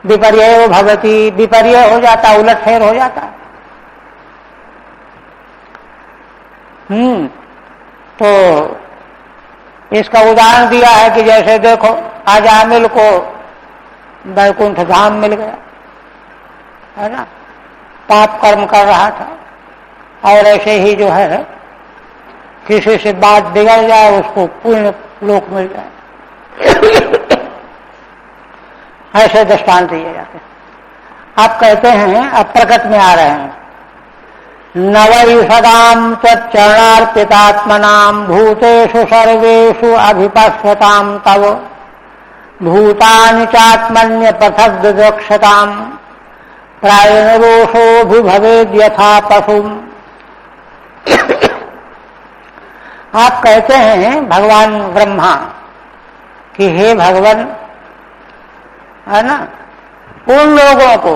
विपर्ययो भवति, विपर्यय हो जाता, उलट फेर हो जाता। तो इसका उदाहरण दिया है कि जैसे देखो, आज आमिल को वैकुंठ धाम मिल गया, है ना, पाप कर्म कर रहा था, और ऐसे ही जो है किसी से बात बिगड़ जाए उसको पुण्य लोक मिल जाए। ऐसे दृष्टांत दिए जाते हैं। आप कहते हैं, अब प्रकट में आ रहे हैं, नवैषदाम तच्चरणार्पितात्मनाम भूतेषु सर्वेषु अभिपश्यताम तव भूतानि चात्मन्य पृथग् दक्षताम प्रायेण रोषोऽभिभवेद् यथा पशुम्। आप कहते हैं भगवान ब्रह्मा कि हे भगवान, है ना, उन लोगों को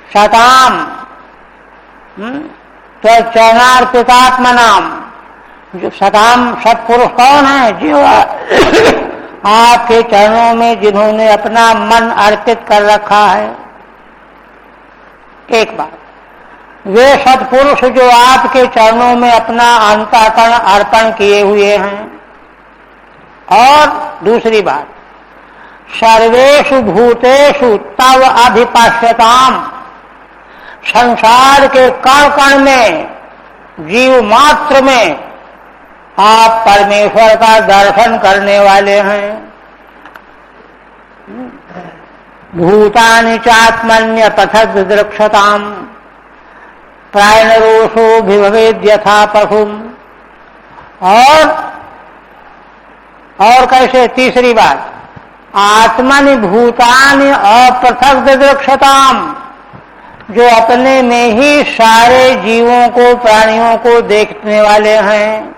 शताम तो चरणार्पितात्मनाम, जो सदाम सत्पुरुष कौन है? जो आपके चरणों में जिन्होंने अपना मन अर्पित कर रखा है। एक बात, वे सत्पुरुष जो आपके चरणों में अपना अंतःकरण अर्पण किए हुए हैं। और दूसरी बात, सर्वेषु भूतेषु तव अभिपश्यताम, संसार के कण कण में, जीव मात्र में आप परमेश्वर का दर्शन करने वाले हैं। भूतानि चात्मन्य पथग दृक्षताम, प्रायणरोषो भिभवेद्यथा पशुम। और कैसे? तीसरी बात, आत्मनि भूतानि अपृथक दृक्षताम, जो अपने में ही सारे जीवों को, प्राणियों को देखने वाले हैं।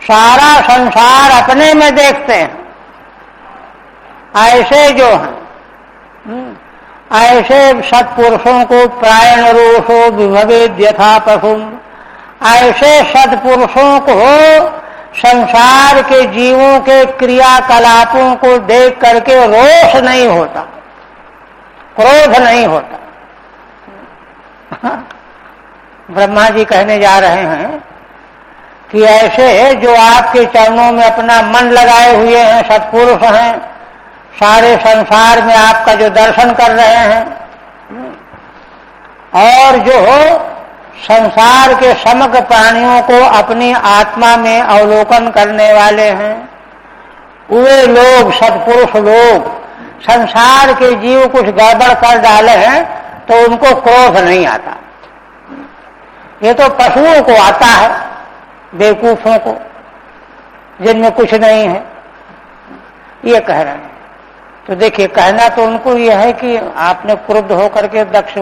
सारा संसार अपने में देखते हैं। ऐसे जो हैं, ऐसे सत्पुरुषों को प्रायण रोषो विभवेद यथा पशुम, ऐसे सत्पुरुषों को संसार के जीवों के क्रियाकलापों को देख करके रोष नहीं होता, क्रोध नहीं होता। ब्रह्मा जी कहने जा रहे हैं कि ऐसे जो आपके चरणों में अपना मन लगाए हुए हैं, सत्पुरुष हैं, सारे संसार में आपका जो दर्शन कर रहे हैं, और जो संसार के समग्र प्राणियों को अपनी आत्मा में अवलोकन करने वाले हैं, वे लोग, सत्पुरुष लोग, संसार के जीव कुछ गड़बड़ कर डाले हैं तो उनको क्रोध नहीं आता। ये तो पशुओं को आता है, बेवकूफों को, जिनमें कुछ नहीं है, ये कह रहे हैं। तो देखिए, कहना तो उनको ये है कि आपने क्रुद्ध होकर के दक्ष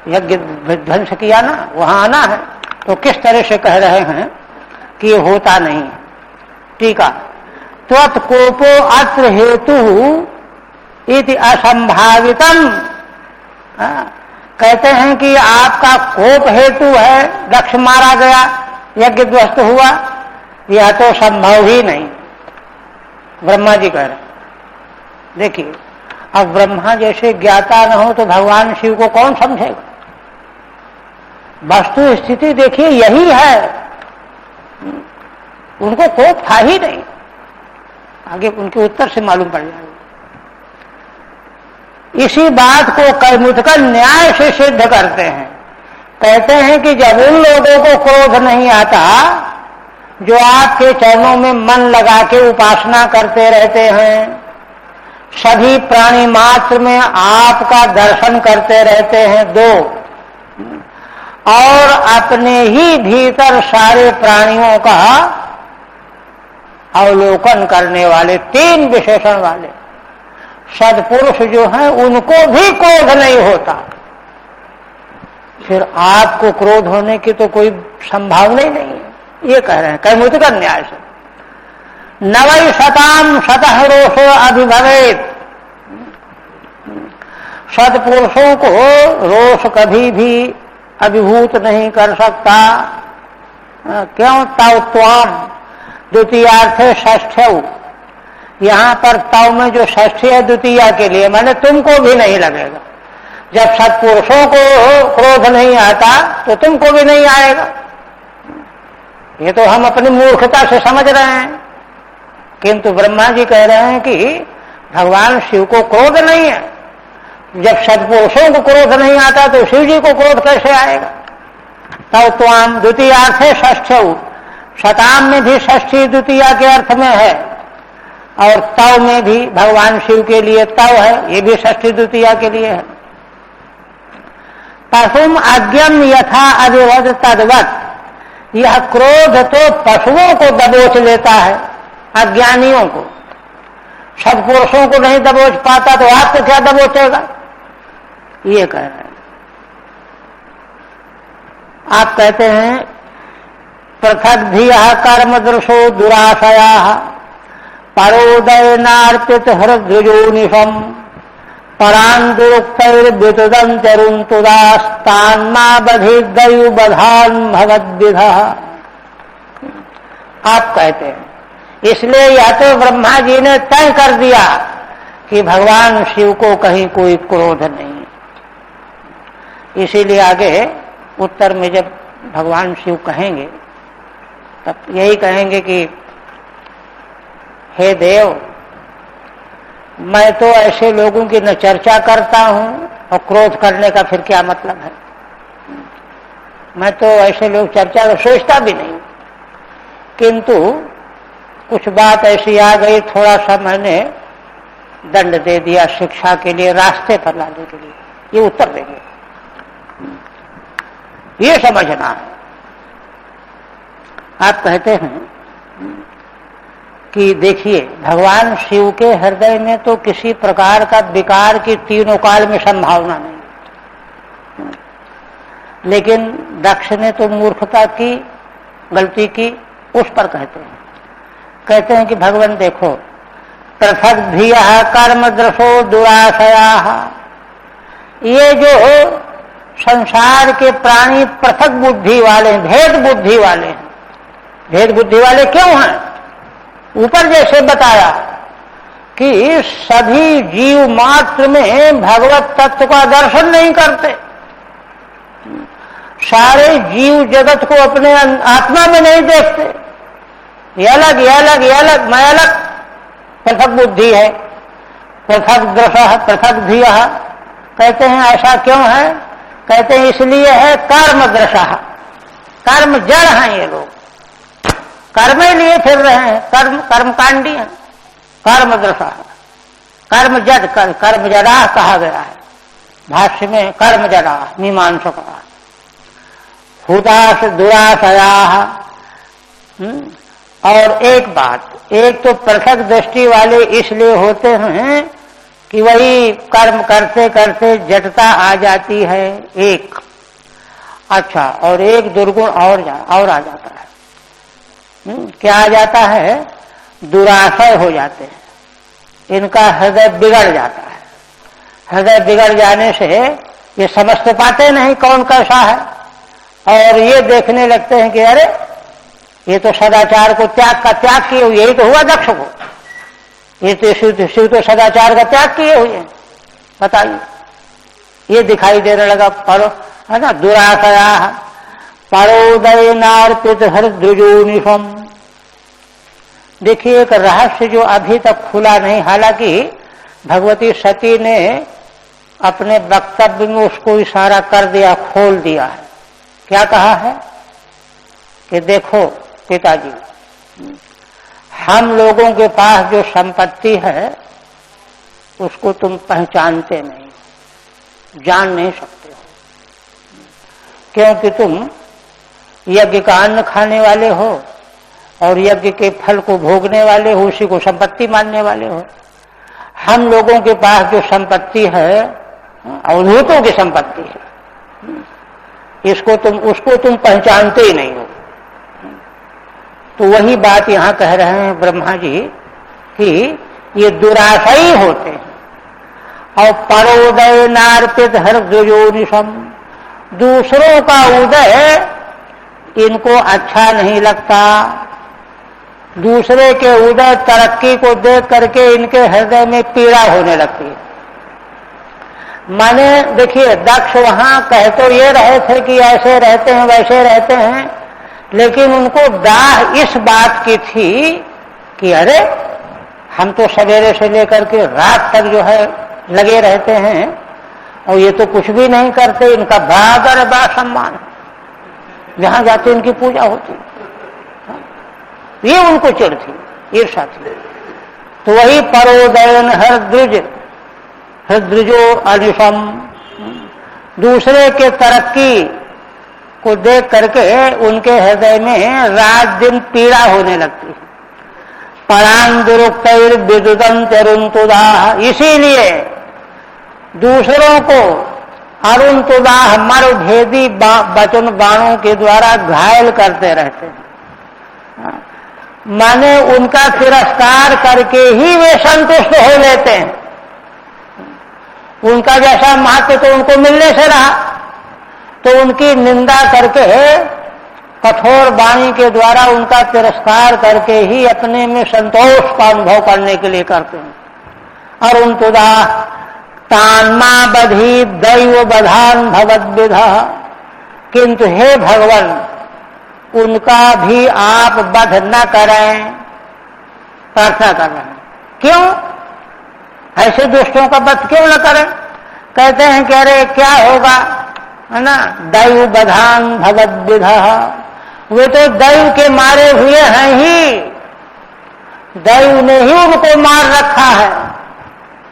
यज्ञ ध्वंस किया ना, वहां आना है। तो किस तरह से कह रहे हैं कि ये होता नहीं है? टीका, त्वत्कोपो अत्र हेतु इति असंभावितम। कहते हैं कि आपका कोप हेतु है, दक्ष मारा गया, यज्ञ ध्वस्त हुआ, यह तो संभव ही नहीं। ब्रह्मा जी कह रहे हैं। देखिए, अब ब्रह्मा जैसे ज्ञाता न हो तो भगवान शिव को कौन समझेगा? वस्तु स्थिति देखिए यही है, उनको कोप था ही नहीं। आगे उनके उत्तर से मालूम पड़ जाएगा। इसी बात को कर्मुतकर न्याय से सिद्ध करते हैं। कहते हैं कि जब उन लोगों को क्रोध नहीं आता जो आपके चरणों में मन लगा के उपासना करते रहते हैं, सभी प्राणी मात्र में आपका दर्शन करते रहते हैं, दो, और अपने ही भीतर सारे प्राणियों का अवलोकन करने वाले, तीन विशेषण वाले सत्पुरुष जो हैं, उनको भी क्रोध नहीं होता। फिर आपको क्रोध होने की तो कोई संभावना ही नहीं है, ये कह रहे हैं कैमुतिक न्याय से। नवै शताम शतः रोषो अभिभवेत। सत्पुरुषों को रोष कभी भी अभिभूत नहीं कर सकता। क्यों? तव त्वाम द्वितीयार्थे षष्ठ्यौ। यहां पर तव में जो षष्ठी है द्वितीया के लिए, माने तुमको भी नहीं लगेगा। जब सत्पुरुषों को क्रोध नहीं आता तो तुमको भी नहीं आएगा। ये तो हम अपनी मूर्खता से समझ रहे हैं, किंतु ब्रह्मा जी कह रहे हैं कि भगवान शिव को क्रोध नहीं है। जब सत्पुरुषों को क्रोध नहीं आता तो शिव जी को क्रोध कैसे आएगा? तव त्वाम द्वितीयार्थे षष्ठ्यौ। शताम में भी षष्ठी द्वितीया के अर्थ में है, और तव में भी भगवान शिव के लिए तव है, ये भी षष्ठी द्वितीया के लिए है। पशुम अज्ञम यथा अविवद तद्वत्। यह क्रोध तो पशुओं को दबोच लेता है, अज्ञानियों को। सत्पुरुषों को नहीं दबोच पाता तो आपको क्या दबोचेगा? ये कह रहे हैं। आप कहते हैं पृथक धिया कर्म दृशो दुराशया परोदयनार्पित हृदयोनिशम परांदुरुक्तैर्विदुदं चरुन्तुदास्तान्मा बधिगयु बधान भगवद्विधा। आप कहते हैं इसलिए या तो ब्रह्मा जी ने तय कर दिया कि भगवान शिव को कहीं कोई क्रोध नहीं, इसीलिए आगे उत्तर में जब भगवान शिव कहेंगे तब यही कहेंगे कि हे देव, मैं तो ऐसे लोगों की न चर्चा करता हूं और क्रोध करने का फिर क्या मतलब है। मैं तो ऐसे लोग चर्चा का सोचता भी नहीं, किंतु कुछ बात ऐसी आ गई, थोड़ा सा मैंने दंड दे दिया शिक्षा के लिए, रास्ते पर लाने के लिए। ये उत्तर देंगे, ये समझना है। आप कहते हैं कि देखिए भगवान शिव के हृदय में तो किसी प्रकार का विकार की तीनों काल में संभावना नहीं, लेकिन दक्ष ने तो मूर्खता की, गलती की, उस पर कहते हैं कि भगवान देखो, पृथक धियः कर्म दृशो दुराशयाः, ये जो संसार के प्राणी पृथक बुद्धि वाले हैं, भेद बुद्धि वाले हैं। भेद बुद्धि वाले क्यों हैं? ऊपर जैसे बताया कि सभी जीव मात्र में भगवत तत्व का दर्शन नहीं करते, सारे जीव जगत को अपने आत्मा में नहीं देखते, ये अलग, ये अलग, ये अलग, मैं अलग, पृथक बुद्धि है, पृथक दृशः पृथक धियः। कहते हैं ऐसा क्यों है? कहते हैं इसलिए है कर्म दृशः, कर्म जड़ हैं ये लोग, कर्म ही लिए फिर रहे हैं, कर्मकांडी हैं। कर्म दृशः, कर्म जड़, कर्म जड़ा कहा गया है भाष्य में, कर्म जड़ा मीमांसका। हुताश दुराशयाः, और एक बात, एक तो पृथक दृष्टि वाले इसलिए होते हैं कि वही कर्म करते करते जटता आ जाती है एक, अच्छा, और एक दुर्गुण और आ जाता है। क्या आ जाता है? दुराशय हो जाते हैं, इनका हृदय बिगड़ जाता है। हृदय बिगड़ जाने से ये समझ तो पाते नहीं कौन कैसा है, और ये देखने लगते हैं कि अरे ये तो सदाचार को त्याग किए हुए, यही तो हुआ दक्ष को, ये तो शिव तो सदाचार का त्याग किए हुए हैं। बताइए, ये दिखाई देने लगा परो, है ना, दुराशया परोदय नार्पित हृदयोनिषम। देखिए एक रहस्य जो अभी तक खुला नहीं, हालांकि भगवती सती ने अपने वक्तव्य में उसको इशारा कर दिया, खोल दिया है। क्या कहा है कि देखो पिताजी, हम लोगों के पास जो संपत्ति है उसको तुम पहचानते नहीं, जान नहीं सकते हो, क्योंकि तुम यज्ञ का अन्न खाने वाले हो और यज्ञ के फल को भोगने वाले हो, उसी को संपत्ति मानने वाले हो। हम लोगों के पास जो संपत्ति है अवधूतों की संपत्ति है, उसको तुम पहचानते ही नहीं हो। तो वही बात यहां कह रहे हैं ब्रह्मा जी कि ये दुराशयी होते हैं। और परोदय नार्पित हृदयोनिषम, दूसरों का उदय इनको अच्छा नहीं लगता, दूसरे के उदय तरक्की को देख करके इनके हृदय में पीड़ा होने लगती है। माने देखिए, दक्ष वहां कह तो ये रहे थे कि ऐसे रहते हैं वैसे रहते हैं, लेकिन उनको दाह इस बात की थी कि अरे हम तो सवेरे से लेकर के रात तक जो है लगे रहते हैं और ये तो कुछ भी नहीं करते, इनका बड़ा सम्मान, जहां जाते इनकी पूजा होती, ये उनको चिढ़ थी, ईर्षा थी। तो वही परोदयन हृदृजो अनिशम, दूसरे के तरक्की को देख करके उनके हृदय में रात दिन पीड़ा होने लगती है। परांदुरुक्तैर विदुदं चरुन्तुदाः, इसीलिए दूसरों को अरुन्तुदाः मरभेदी वचन बाणों के द्वारा घायल करते रहते हैं। माने उनका तिरस्कार करके ही वे संतुष्ट हो लेते हैं, उनका जैसा महत्व तो उनको मिलने से रहा, तो उनकी निंदा करके, कठोर वाणी के द्वारा उनका तिरस्कार करके ही अपने में संतोष का अनुभव करने के लिए करते हैं। अरुण तुदा तान्मा बधी दैव बधान भगवद्विधा, किंतु हे भगवान उनका भी आप वध न करें, प्रार्थना कर रहे हैं। क्यों ऐसे दुष्टों का वध क्यों न करें? कहते हैं कि अरे क्या होगा, है ना, दैव बधान भगवद्विधा, वे तो दैव के मारे हुए हैं ही, दैव ने ही उनको मार रखा है।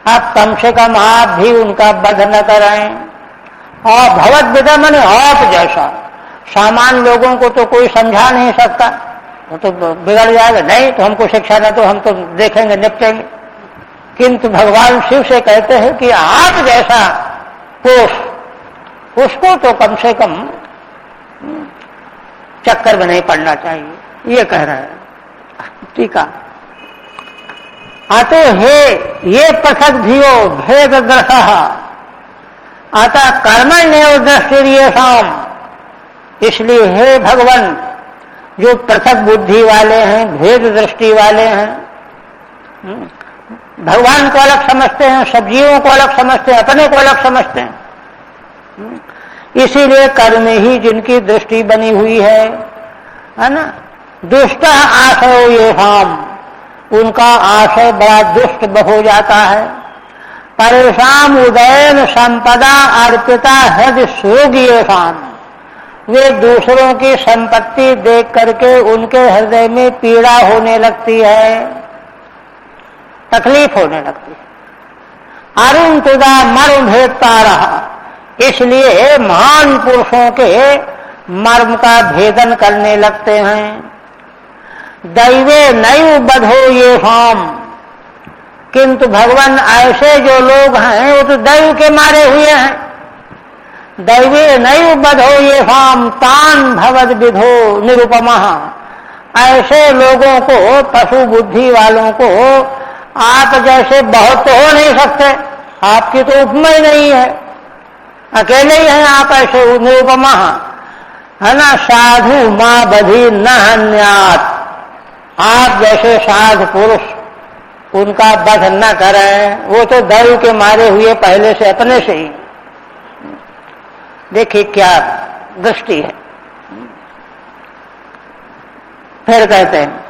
आप कम से कम आप भी उनका वध न करें। और भगवद्विधा माने आप जैसा, सामान्य लोगों को तो कोई समझा नहीं सकता, वो तो बिगड़ जाएगा, नहीं तो हमको शिक्षा न तो हम तो देखेंगे निपटेंगे। किंतु भगवान शिव से कहते हैं कि आप जैसा पुरुष, उसको तो कम से कम चक्कर में नहीं पड़ना चाहिए, ये कह रहे हैं। ठीक है, अतो हे ये पृथक धियो भेद ग्रह अतः कर्मण्य दृष्टिर्येषाम, इसलिए हे भगवान जो पृथक बुद्धि वाले हैं, भेद दृष्टि वाले हैं, भगवान को अलग समझते हैं, सब जीवों को अलग समझते हैं, अपने को अलग समझते हैं, इसीलिए कर्म ही जिनकी दृष्टि बनी हुई है ना। दुष्ट आशय येषाम, उनका आशय बड़ा दुष्ट हो जाता है। परेशान उदयन संपदा अर्पिता हृदय सोग येषाम, वे दूसरों की संपत्ति देख करके उनके हृदय में पीड़ा होने लगती है, तकलीफ होने लगती है। अरुण तुदा मर्म भेदता रहा, इसलिए महान पुरुषों के मर्म का भेदन करने लगते हैं। दैवे नैव बधो ये हम, किंतु भगवान ऐसे जो लोग हैं वो तो दैव के मारे हुए हैं। दैवे नैव बधो ये हम तान भवद विधो निरुपमा, ऐसे लोगों को, पशु बुद्धि वालों को आप जैसे बहुत तो हो नहीं सकते, आपकी तो उपमा ही नहीं है, अकेले ही हैं आप ऐसे निरुपमा, है ना। साधु मां बधी न हन्यात, आप जैसे साधु पुरुष उनका वध न करें, वो तो दैव के मारे हुए पहले से अपने से ही। देखिए क्या दृष्टि है। फिर कहते हैं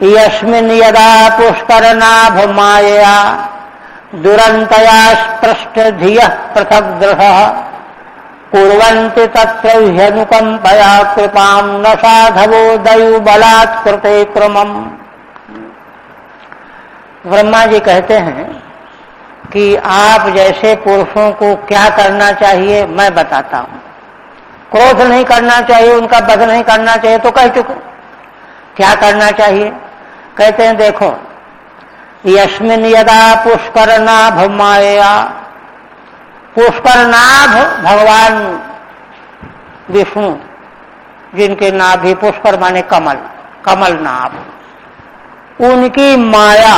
यस्मिन् यदा पुष्करनाभ मायया दुरंतया स्पृष्ट धियः पृथक् दृशः कुर्वन्ति तत्र ह्यनुकंपया कृपां न साधवो दैव बलात् कृते क्रमम्। ब्रह्मा जी कहते हैं कि आप जैसे पुरुषों को क्या करना चाहिए मैं बताता हूं। क्रोध नहीं करना चाहिए, उनका वध नहीं करना चाहिए तो कह चुके। क्या करना चाहिए? कहते हैं देखो, यस्मिन् यदा पुष्करनाभ मायया, पुष्करनाभ भगवान विष्णु जिनके नाभि पुष्कर माने कमल, कमल नाभ, उनकी माया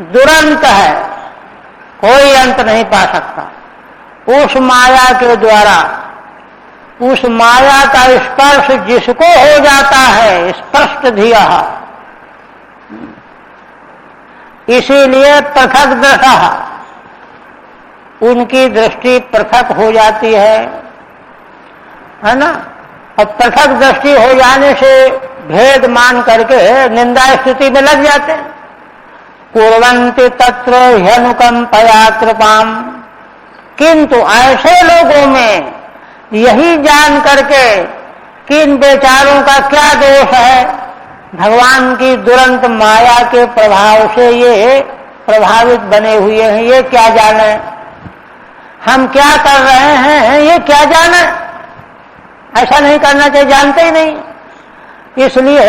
दुरंत है, कोई अंत नहीं पा सकता। उस माया के द्वारा, उस माया का स्पर्श जिसको हो जाता है स्पष्ट धिया, इसीलिए पृथक दृष्टा, उनकी दृष्टि पृथक हो जाती है ना। और पृथक दृष्टि हो जाने से भेद मान करके निंदा स्थिति में लग जाते हैं। कुर्वन्ति तत्र ह्यनुकंपया कृपाम, किंतु ऐसे लोगों में यही जान करके कि इन बेचारों का क्या दोष है, भगवान की दुरंत माया के प्रभाव से ये प्रभावित बने हुए हैं, ये क्या जाने हम क्या कर रहे हैं, ये क्या जाने। ऐसा नहीं करना चाहिए, जानते ही नहीं। इसलिए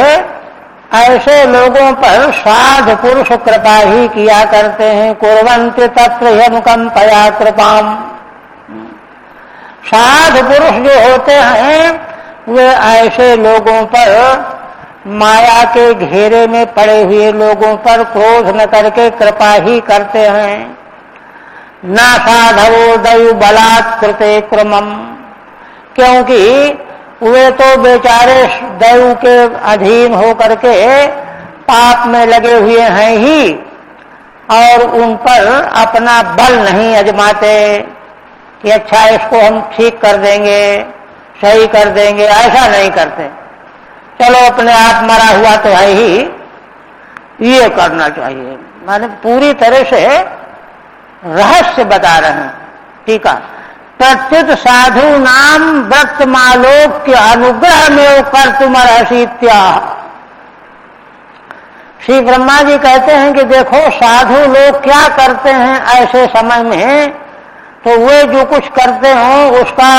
ऐसे लोगों पर साधु पुरुष कृपा ही किया करते हैं। कुर्वन्ति तत्र ह्यनुकंपया कृपाम, साधु पुरुष जो होते हैं वे ऐसे लोगों पर, माया के घेरे में पड़े हुए लोगों पर क्रोध न करके कृपा ही करते हैं। न साधवो दैव बलात् कृते क्रमम, क्योंकि वे तो बेचारे दैव के अधीन होकर के पाप में लगे हुए हैं ही, और उन पर अपना बल नहीं आजमाते कि अच्छा इसको हम ठीक कर देंगे, सही कर देंगे, ऐसा नहीं करते। चलो अपने आप मरा हुआ तो है ही, ये करना चाहिए। माने पूरी तरह से रहस्य बता रहे हैं। ठीक है, प्रत्युत साधु नाम व्रत मालोक के अनुग्रह में कर तुम रहसीत्या। श्री ब्रह्मा जी कहते हैं कि देखो साधु लोग क्या करते हैं ऐसे समय में, तो वे जो कुछ करते हो उसका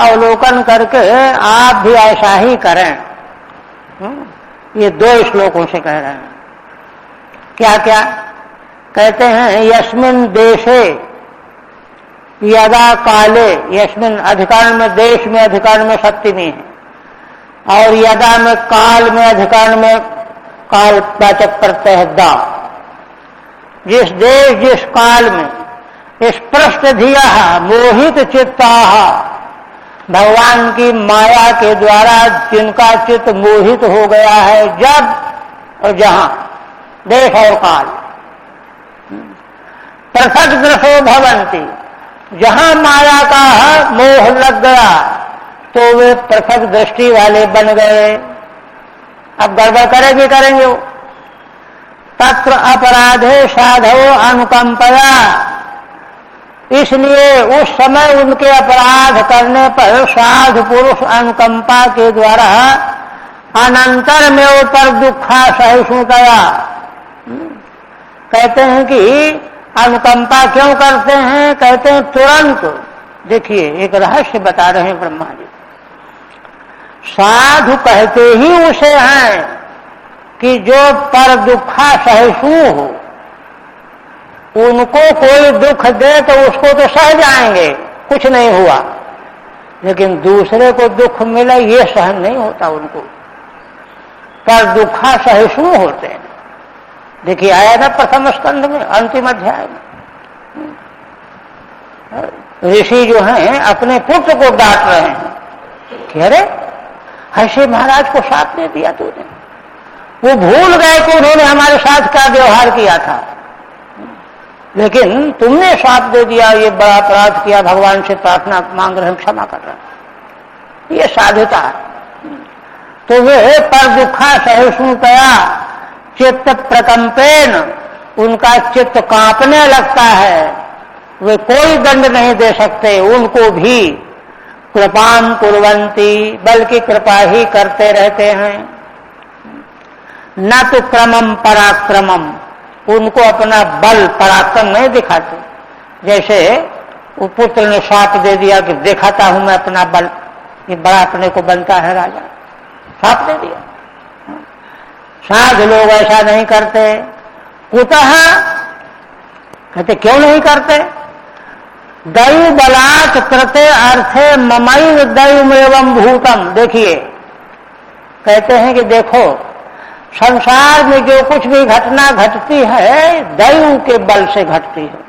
अवलोकन करके आप भी ऐसा ही करें। ये 2 श्लोकों से कह रहे हैं। क्या क्या कहते हैं? यस्मिन देशे यदा काले, यस्मिन अधिकरण में, देश में अधिकरण में सप्तमी है, और यदा में काल में अधिकरण में काल वाचक प्रत्यय दा। जिस देश जिस काल में स्पृष्ट धिया मोहित चित्ता, भगवान की माया के द्वारा जिनका चित्त मोहित हो गया है, जब और जहां, देश और काल, पृथक दृशो भवंती, जहां माया का मोह लग गया तो वे पृथक दृष्टि वाले बन गए। अब गड़बड़ करेंगे वो। तत्र अपराधे साधवो अनुकंपया, इसलिए उस समय उनके अपराध करने पर साधु पुरुष अनुकंपा के द्वारा अनंतर में पर दुखा सहिष्णुतया, कहते हैं कि अनुकंपा क्यों करते हैं? कहते हैं तुरंत। देखिए एक रहस्य बता रहे हैं ब्रह्मा जी। साधु कहते ही उसे हैं कि जो पर दुखा सहिष्णु हो, उनको कोई दुख दे तो उसको तो सह जाएंगे, कुछ नहीं हुआ, लेकिन दूसरे को दुख मिले ये सहन नहीं होता उनको, पर दुखा सहिष्णु होते हैं। देखिए आया ना प्रथम स्कंध में, अंतिम अध्याय में, ऋषि जो हैं अपने पुत्र को डांट रहे हैं कि अरे हर्षि महाराज को शाप दे दिया तूने, वो भूल गए कि उन्होंने हमारे साथ क्या व्यवहार किया था, लेकिन तुमने शाप दे दिया, ये बड़ा अपराध किया, भगवान से प्रार्थना मांग रहे हैं, क्षमा कर रहे हैं। ये साधुता है। तो वे पर दुखा सहिष्णुतया चित्त प्रकंपेन, उनका चित्त कांपने लगता है, वे कोई दंड नहीं दे सकते, उनको भी कृपाम कुर्वन्ति, बल्कि कृपा ही करते रहते हैं। न तो क्रमम पराक्रमम, उनको अपना बल पराक्रम नहीं दिखाते। जैसे वो पुत्र ने शाप दे दिया कि दिखाता हूं मैं अपना बल, ये बड़ा अपने को बनता है राजा, शाप दे दिया। साधु लोग ऐसा नहीं करते। कुतः, कहते क्यों नहीं करते? दैव बलात् कृते अर्थे ममैव दैवमेवं भूतम। देखिए कहते हैं कि देखो संसार में जो कुछ भी घटना घटती है दैव के बल से घटती है।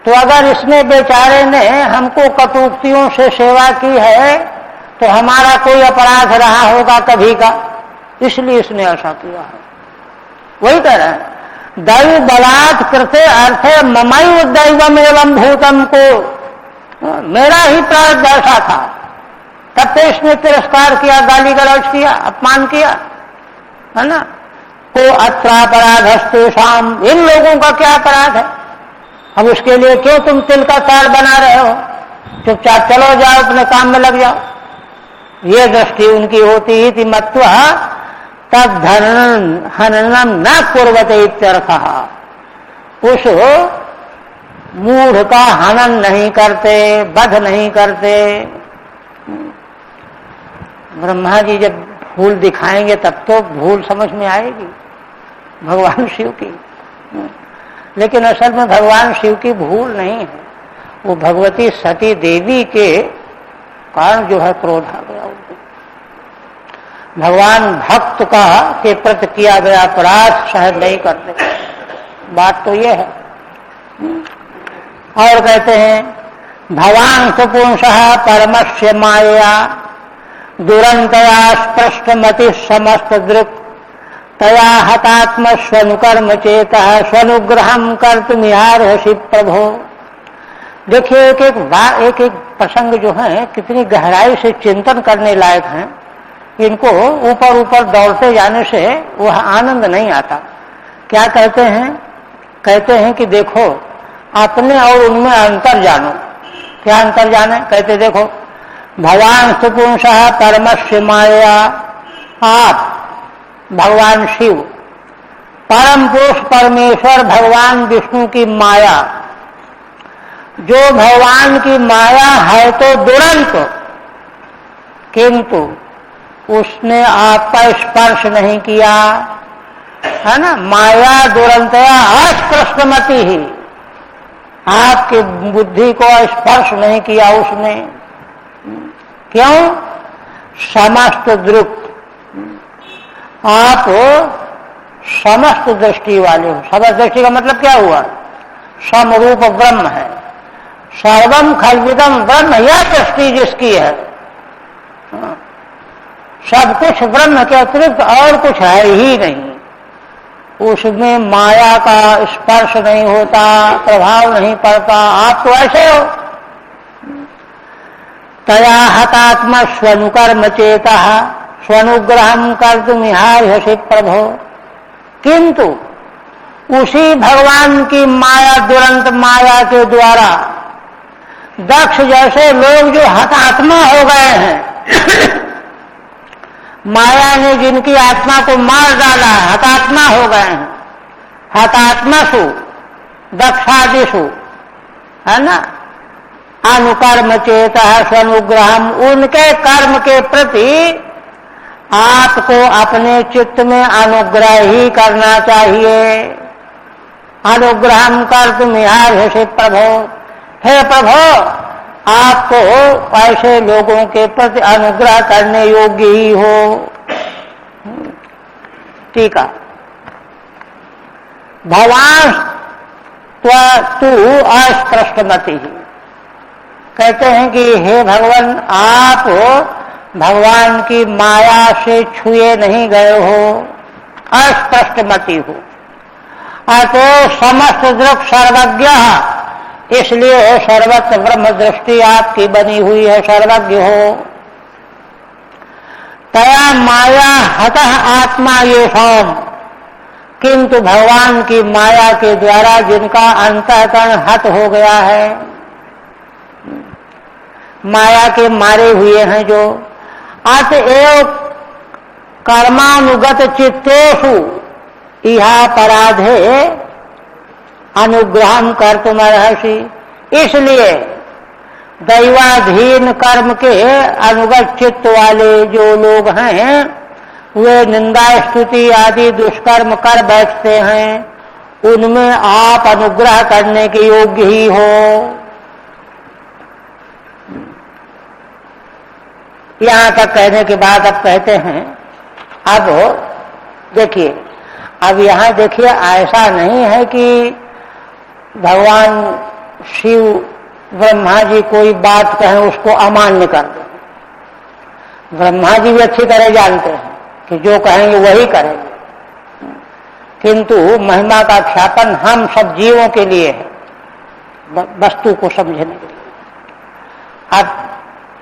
तो अगर इसने बेचारे ने हमको कटुक्तियों से सेवा की है तो हमारा कोई अपराध रहा होगा कभी का, इसलिए इसने ऐसा किया है। वही कह रहे हैं दैव बलात् कृते अर्थे ममैव दैवमेवं भूतम, को मेरा ही प्रारब्ध ऐसा था, तब तो इसने तिरस्कार किया, गाली गलौज किया, अपमान किया, है ना। को अत्रापराधस्तु शाम, इन लोगों का क्या अपराध है? अब उसके लिए क्यों तुम तिल का ताड़ बना रहे हो? चुपचाप चलो जाओ, अपने काम में लग जाओ। ये दृष्टि उनकी होती ही थी। मत्वा तब हननम न कुर्वते इत्यर्थः, उस मूढ़ का हनन नहीं करते, वध नहीं करते। ब्रह्मा जी जब भूल दिखाएंगे तब तो भूल समझ में आएगी भगवान शिव की, लेकिन असल में भगवान शिव की भूल नहीं है, वो भगवती सती देवी के कारण जो है क्रोध आ गया उनको। भगवान भक्त का के प्रति किया गया अपराध सहन नहीं करते। बात तो ये है। और कहते हैं भवान सुपुंसः परमस्य माया दुरंतया स्पृष्टमति समस्त दृक् तया हतात्म स्वनुकर्म चेतः स्वनुग्रहम कर्तुमिहार्हसि प्रभो। देखिए एक एक प्रसंग जो है कितनी गहराई से चिंतन करने लायक हैं। इनको ऊपर ऊपर दौड़ते जाने से वह आनंद नहीं आता। क्या कहते हैं? कहते हैं कि देखो अपने और उनमें अंतर जानो। क्या अंतर जाने? कहते देखो भगवान सुपुंसः परमस्य माया, आप भगवान शिव, परम पुरुष परमेश्वर भगवान विष्णु की माया, जो भगवान की माया है तो दुरंत, किंतु उसने आपका स्पर्श नहीं किया, है ना। माया दुरंतया अस्पृष्टमति ही, आपकी बुद्धि को स्पर्श नहीं किया उसने। क्यों? समस्त दृक्, आप समस्त दृष्टि वाले हो। समस्त दृष्टि का मतलब क्या हुआ? समरूप ब्रह्म है, सर्वम खल्विदम ब्रह्म, यह दृष्टि जिसकी है, सब कुछ ब्रह्म के अतिरिक्त और कुछ है ही नहीं। उसमें माया का स्पर्श नहीं होता, प्रभाव नहीं पड़ता। आप तो ऐसे हो। तया हतात्मा स्वनुकर्म चेतः स्वनुग्रहम कर्तुमिहार्हसि प्रभो। किंतु उसी भगवान की माया, दुरंत माया के द्वारा दक्ष जैसे लोग जो हतात्मा हो गए हैं माया ने जिनकी आत्मा को मार डाला, हतात्मा हो गए हैं। हतात्मसु दक्षादिषु, है ना, अनुकर्म चेतः स्वनुग्रहम, उनके कर्म के प्रति आपको अपने चित्त में अनुग्रह ही करना चाहिए। अनुग्रहम कर्तुमिहार्हसि प्रभो, हे प्रभो आपको ऐसे लोगों के प्रति अनुग्रह करने योग्य ही हो। टीका भगवान तू अस्पृष्टमति ही, कहते हैं कि हे भगवान आप भगवान की माया से छुए नहीं गए हो, अस्पृष्टमति हो। अतो समस्त दृक् सर्वज्ञ, इसलिए सर्वत्र ब्रह्म दृष्टि आपकी बनी हुई है, सर्वज्ञ हो। तया माया हतः आत्मा येषाम्, किंतु भगवान की माया के द्वारा जिनका अंतःकरण हत हो गया है, माया के मारे हुए हैं जो, अतएव कर्मानुगत चित्तेषु इहा पराधे अनुग्रहम कर्तुमर्हसि, इसलिए दैवाधीन कर्म के अनुगत चित्त वाले जो लोग हैं वे निंदा स्तुति आदि दुष्कर्म कर बैठते हैं, उनमें आप अनुग्रह करने के योग्य ही हो। यहां तक कहने के बाद अब कहते हैं, अब देखिए, अब यहां देखिए ऐसा नहीं है कि भगवान शिव ब्रह्मा जी कोई बात कहें उसको अमान्य कर दें। ब्रह्मा जी भी अच्छी तरह जानते हैं कि जो कहेंगे वही करेंगे, किंतु महिमा का ख्यापन हम सब जीवों के लिए है, वस्तु को समझने के लिए। अब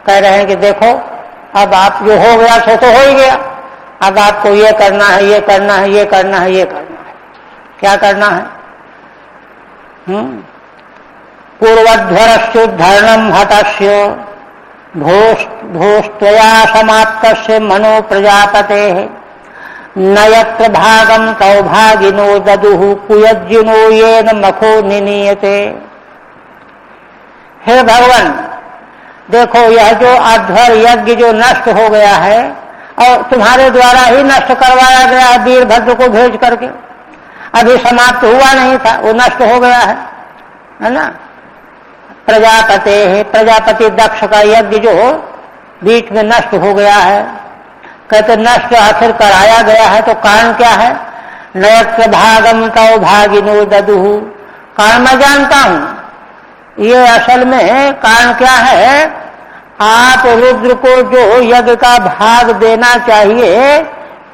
कह रहे हैं कि देखो अब आप जो हो गया सो तो हो ही गया, अब आपको ये करना है, ये करना है, ये करना है, ये करना है। क्या करना है? पूर्वध्वरस्योद्धरणम हतस्य भोस्त्वया समाप्तस्य मनो प्रजापते न यत्र भागम तौ भागिनो ददुः कुयज्जिनो येन मखो निनीयते। हे भगवान देखो, यह जो अध्वर यज्ञ जो नष्ट हो गया है और तुम्हारे द्वारा ही नष्ट करवाया गया है, वीरभद्र को भेज करके, अभी समाप्त हुआ नहीं था, वो नष्ट हो गया है ना। प्रजापते है, प्रजापति दक्ष का यज्ञ जो बीच में नष्ट हो गया है, कहते नष्ट आखिर कराया गया है तो कारण क्या है? नयत्र भागम तौ भागिनो ददुः, कारण मैं जानता हूं ये असल में कारण क्या है, आप रुद्र को जो यज्ञ का भाग देना चाहिए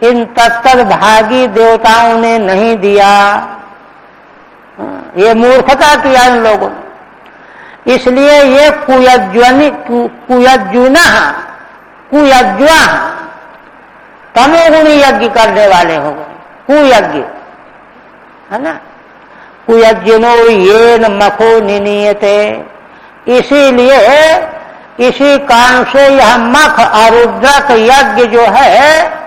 इन तत्त भागी देवताओं ने नहीं दिया। ये मूर्खता किया इन लोगों ने, इसलिए ये कुयज्वा तमोगुणी यज्ञ करने वाले हो गए, कुयज्ञ है ना। कुयज्ञनो येन मखो निनीयते, इसीलिए इसी कारण से यह मख आरुद्रक यज्ञ जो है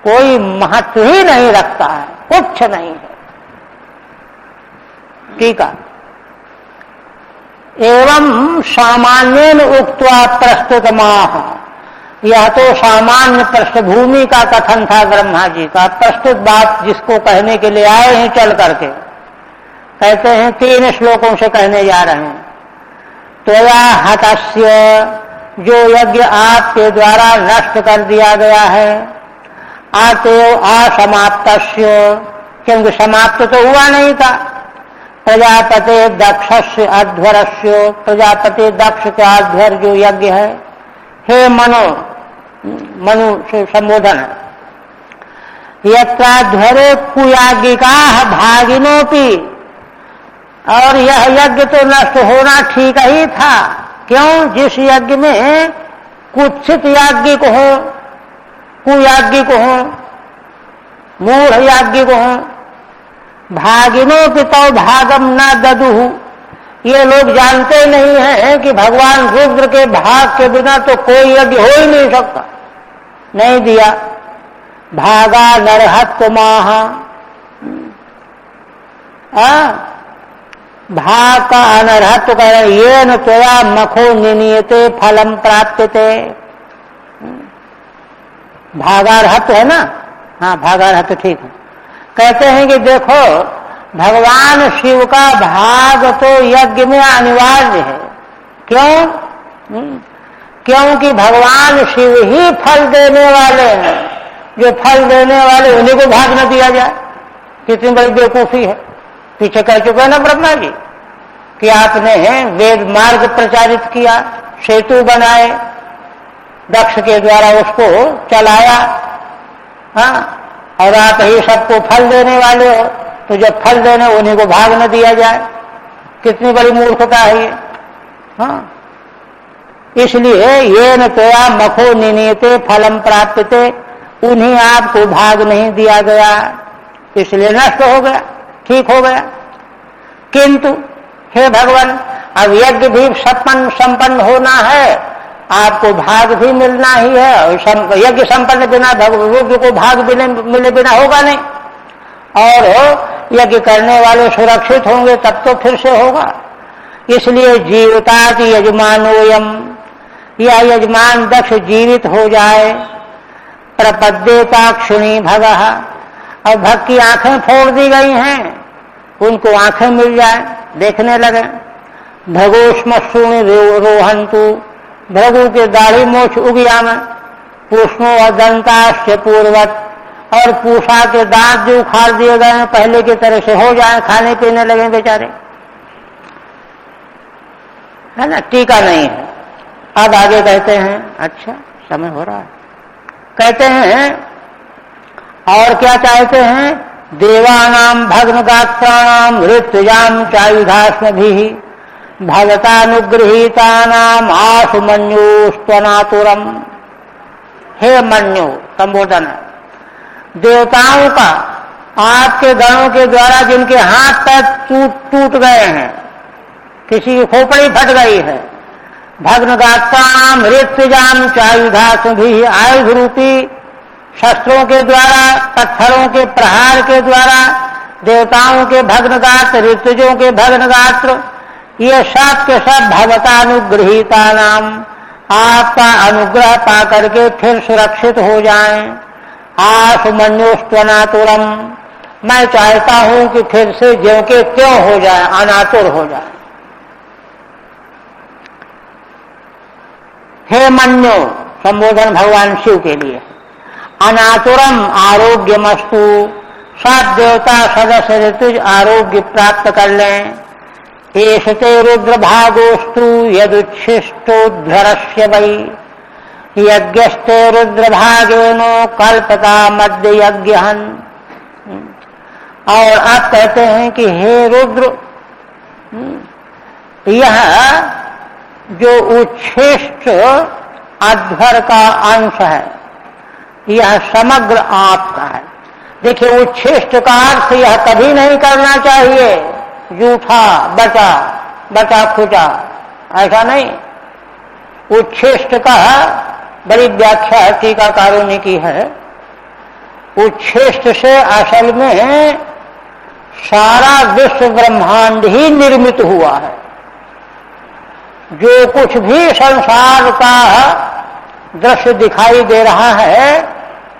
कोई महत्व ही नहीं रखता है, कुछ नहीं है। ठीक है। एवं सामान्येन उक्त्वा प्रस्तुत माह, यह तो सामान्य पृष्ठभूमि का कथन था ब्रह्मा जी का। प्रस्तुत बात जिसको कहने के लिए आए हैं चल करके कहते हैं, 3 श्लोकों से कहने जा रहे हैं। त्वया हतस्य, जो यज्ञ आपके द्वारा नष्ट कर दिया गया है, आतेव असमाप्तस्य, क्योंकि समाप्त तो हुआ नहीं था। प्रजापति दक्षस्य अध्वरस्य, प्रजापति दक्ष का अध्वर जो यज्ञ है, हे मनु, मनु से संबोधन है। यत्राध्वरे कुयाज्ञिका भागिनोपि, और यह यज्ञ तो नष्ट होना ठीक ही था। क्यों? जिस यज्ञ में कुत्सित याज्ञिक हो, कुयाज्ञिक हो, मूढ़ याज्ञिक हो, भागिनोपि तो भागम न ददुहु, ये लोग जानते नहीं हैं कि भगवान रुद्र के भाग के बिना तो कोई यज्ञ हो ही नहीं सकता, नहीं दिया। भागा नरहत्व माहा, भाग का अनर्हत्व कर, ये न त्वया मखो निनीयते फलम प्राप्यते। भागार्हत्व है ना, हाँ भागार्हत्व ठीक है। कहते हैं कि देखो भगवान शिव का भाग तो यज्ञ में अनिवार्य है। क्यों? क्योंकि भगवान शिव ही फल देने वाले हैं। जो फल देने वाले उन्हीं को भाग न दिया जाए, कितनी बड़ी बेवकूफी है। पीछे कह चुके हैं ना ब्रह्मा जी कि आपने वेद मार्ग प्रचारित किया, सेतु बनाए, दक्ष के द्वारा उसको चलाया, हाँ, और आप ही सबको फल देने वाले हो, तो जब फल देने उन्हीं को भाग न दिया जाए, कितनी बड़ी मूर्खता है ये। हाँ, इसलिए ये न त्वया मखो निनीयते फलम प्राप्यते, उन्हीं आपको भाग नहीं दिया गया, इसलिए नष्ट हो गया, ठीक हो गया। किंतु हे भगवान, अब यज्ञ भी संपन्न होना है, आपको भाग भी मिलना ही है, और यज्ञ संपन्न बिना रुद्र को भाग मिले बिना होगा नहीं, और यज्ञ करने वाले सुरक्षित होंगे तब तो फिर से होगा। इसलिए जीवतात यजमानोयम, या यजमान दक्ष जीवित हो जाए, प्रपद्येता क्षुणी भगः, और भग की आंखें फोड़ दी गई हैं, उनको आंखें मिल जाए, देखने लगे। भगोष्मशूनि रोहंतु, भृगु के दाढ़ी मोछ उगियाम, पूष्णो अदंताश्च पूर्वत, और पूषा के दांत जो उखाड़ दिए गए हैं पहले की तरह से हो जाए, खाने पीने लगे बेचारे, है ना। टीका नहीं है। अब आगे कहते हैं, अच्छा समय हो रहा है, कहते हैं और क्या चाहते हैं, देवानाम भग्न गात्राणाम ऋतुजाम चायुधास्मभिः भगतानुगृहीतानाम आशु मन्युस्त्वनातुरम। हे मन्यु, संबोधन है देवताओं का, आपके गणों के द्वारा जिनके हाथ पैर टूट गए हैं, किसी की खोपड़ी फट गई है, भग्न गात्राणाम ऋतुजाम चायुधास्मभिः, आयुध रूपी शस्त्रों के द्वारा, पत्थरों के प्रहार के द्वारा देवताओं के भग्नगात्र, ऋतुजों के भग्नगात्र, ये सब के सब भगवतानुगृहीता नाम, आपका अनुग्रह पा करके फिर सुरक्षित हो जाएं। आशु मन्युस्त्वनातुरम, मैं चाहता हूं कि फिर से ज्यों के त्यों हो जाए, अनातुर हो जाए। हे मन्यु, संबोधन भगवान शिव के लिए। अनातुरम आरोग्यमस्तु, सब देवता सदस्य ऋतुज आरोग्य प्राप्त कर लें। एषते रुद्रभागोस्तु यदुच्छिष्टोद्धरस्य वै यज्ञस्ते रुद्रभागेनो कल्पता मध्य यज्ञहन्। और आप कहते हैं कि हे रुद्र, यह जो उच्छिष्ट अध्वर का अंश है यह समग्र आपका है। देखिए, उच्छिष्ट का अर्थ यह कभी नहीं करना चाहिए जूठा बचा खुचा, ऐसा नहीं। उच्छिष्ट का बड़ी व्याख्या टीकाकारों ने की है। उच्छिष्ट से असल में सारा विश्व ब्रह्मांड ही निर्मित हुआ है। जो कुछ भी संसार का दृश्य दिखाई दे रहा है,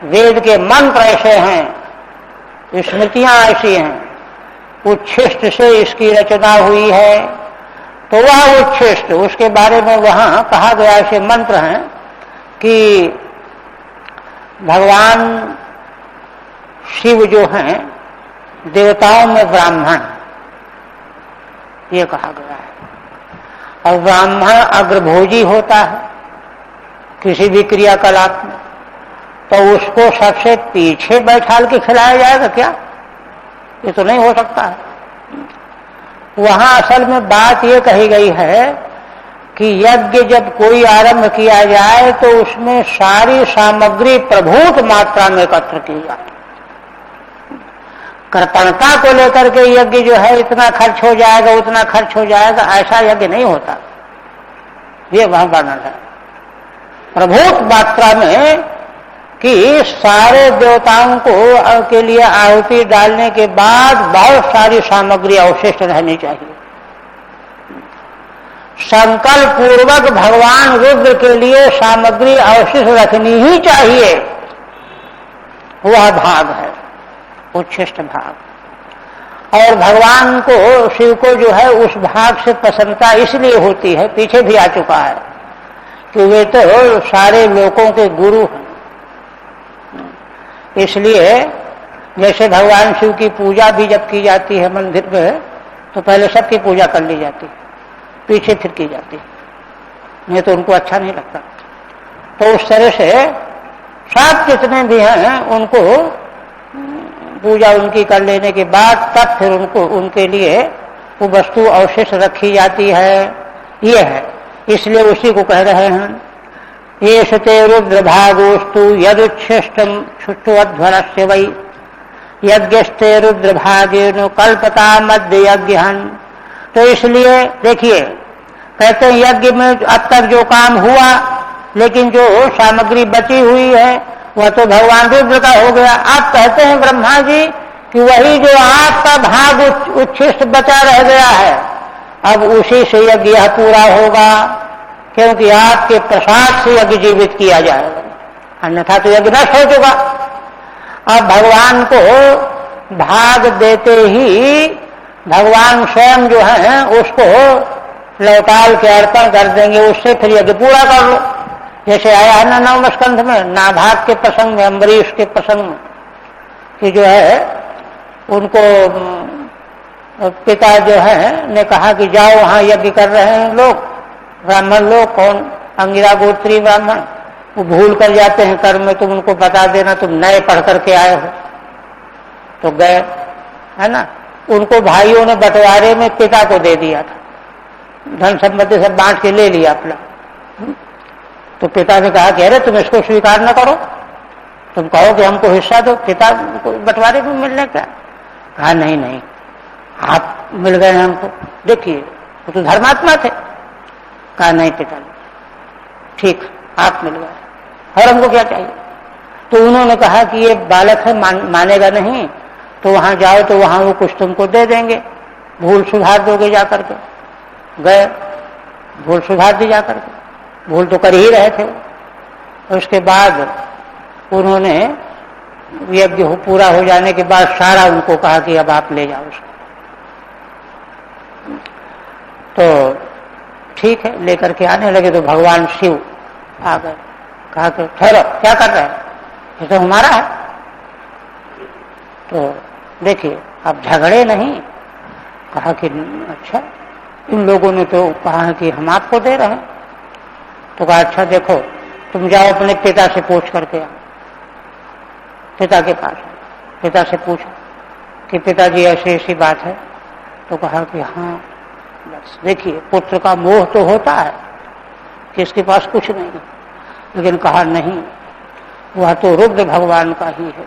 वेद के मंत्र ऐसे हैं, स्मृतियां ऐसी हैं, उच्छिष्ट से इसकी रचना हुई है। तो वह उच्छिष्ट, उसके बारे में वहां कहा गया, ऐसे मंत्र हैं कि भगवान शिव जो हैं देवताओं में ब्राह्मण, ये कहा गया है। और ब्राह्मण अग्रभोजी होता है किसी भी क्रियाकलाप में, तो उसको सबसे पीछे बैठाल के खिलाया जाएगा क्या? ये तो नहीं हो सकता है। वहां असल में बात ये कही गई है कि यज्ञ जब कोई आरंभ किया जाए तो उसमें सारी सामग्री प्रभूत मात्रा में एकत्र की जाए। कृपणता को लेकर के यज्ञ जो है इतना खर्च हो जाएगा उतना खर्च हो जाएगा, ऐसा यज्ञ नहीं होता। ये वहां वर्णन है प्रभूत मात्रा में कि सारे देवताओं को के लिए आहुति डालने के बाद बहुत सारी सामग्री अवशिष्ट रहनी चाहिए। संकल्प पूर्वक भगवान रुद्र के लिए सामग्री अवशिष्ट रखनी ही चाहिए। वह भाग है उच्छिष्ट भाग। और भगवान को, शिव को जो है उस भाग से प्रसन्नता इसलिए होती है, पीछे भी आ चुका है, कि वे तो सारे लोगों के गुरु हैं। इसलिए जैसे भगवान शिव की पूजा भी जब की जाती है मंदिर में, तो पहले सबकी पूजा कर ली जाती है, पीछे फिर की जाती है, नहीं तो उनको अच्छा नहीं लगता। तो उस तरह से सब जितने भी हैं उनको पूजा उनकी कर लेने के बाद तब फिर उनको उनके लिए वो वस्तु अवशिष्ट रखी जाती है। ये है, इसलिए उसी को कह रहे हैं ये सते रुद्र भागोस्तु यदुच्छिष्टम छुष्टोध्वरस्य वै यज्ञस्ते रुद्र भागेनो कल्पता मध्य यज्ञहन्। तो इसलिए देखिए, कहते हैं यज्ञ में अब तक जो काम हुआ, लेकिन जो सामग्री बची हुई है वह तो भगवान रुद्र का हो गया। आप कहते हैं ब्रह्मा जी कि वही जो आपका भाग उच्छिष्ट बचा रह गया है, अब उसी से यज्ञ पूरा होगा, क्योंकि आपके प्रसाद से यज्ञ जीवित किया जाएगा, अन्यथा तो यज्ञ नष्ट हो चुका। अब भगवान को भाग देते ही भगवान स्वयं जो है उसको लौटाल के अर्पण कर देंगे, उससे फिर यज्ञ पूरा कर लो। जैसे आया है ना नवम स्कंध में, नाभाग के प्रसंग में, अम्बरीश के प्रसंग में, कि जो है उनको पिता जो है ने कहा कि जाओ वहां यज्ञ कर रहे हैं लोग, ब्राह्मण लोग, कौन अंगिरा गोत्री ब्राह्मण, वो भूल कर जाते हैं कर्म में, तुम उनको बता देना तुम नए पढ़ करके आए हो। तो गए, है ना, उनको भाइयों ने बंटवारे में पिता को दे दिया था, धन संपत्ति सब बांट के ले लिया अपना। तो पिता ने कहा कि अरे तुम इसको स्वीकार न करो, तुम कहो कि हमको हिस्सा दो, पिता को बंटवारे में मिलने का। कहा नहीं नहीं, आप मिल गए हमको, देखिए वो तो धर्मात्मा थे। कहा नहीं पिता, ठीक आप मिल गए और हमको क्या चाहिए। तो उन्होंने कहा कि ये बालक है, मानेगा नहीं, तो वहां जाओ तो वहां वो कुछ तुमको दे देंगे, भूल सुधार दोगे जाकर के। गए, भूल सुधार दी जाकर के, भूल तो कर ही रहे थे। उसके बाद उन्होंने यज्ञ पूरा हो जाने के बाद सारा उनको कहा कि अब आप ले जाओ उसको। तो ठीक है, लेकर के आने लगे तो भगवान शिव आ गए। कहा कि ठहरो, क्या कर रहे हैं, ये तो हमारा है। तो देखिए अब झगड़े नहीं। कहा कि अच्छा, उन लोगों ने तो कहा कि हम आपको दे रहे हैं। तो कहा अच्छा देखो, तुम जाओ अपने पिता से पूछ करके आओ। पिता के पास पिता से पूछा कि पिताजी ऐसी ऐसी बात है। तो कहा कि हाँ, बस देखिए पुत्र का मोह तो होता है कि इसके पास कुछ नहीं है, लेकिन कहा नहीं, वह तो रुद्र भगवान का ही है,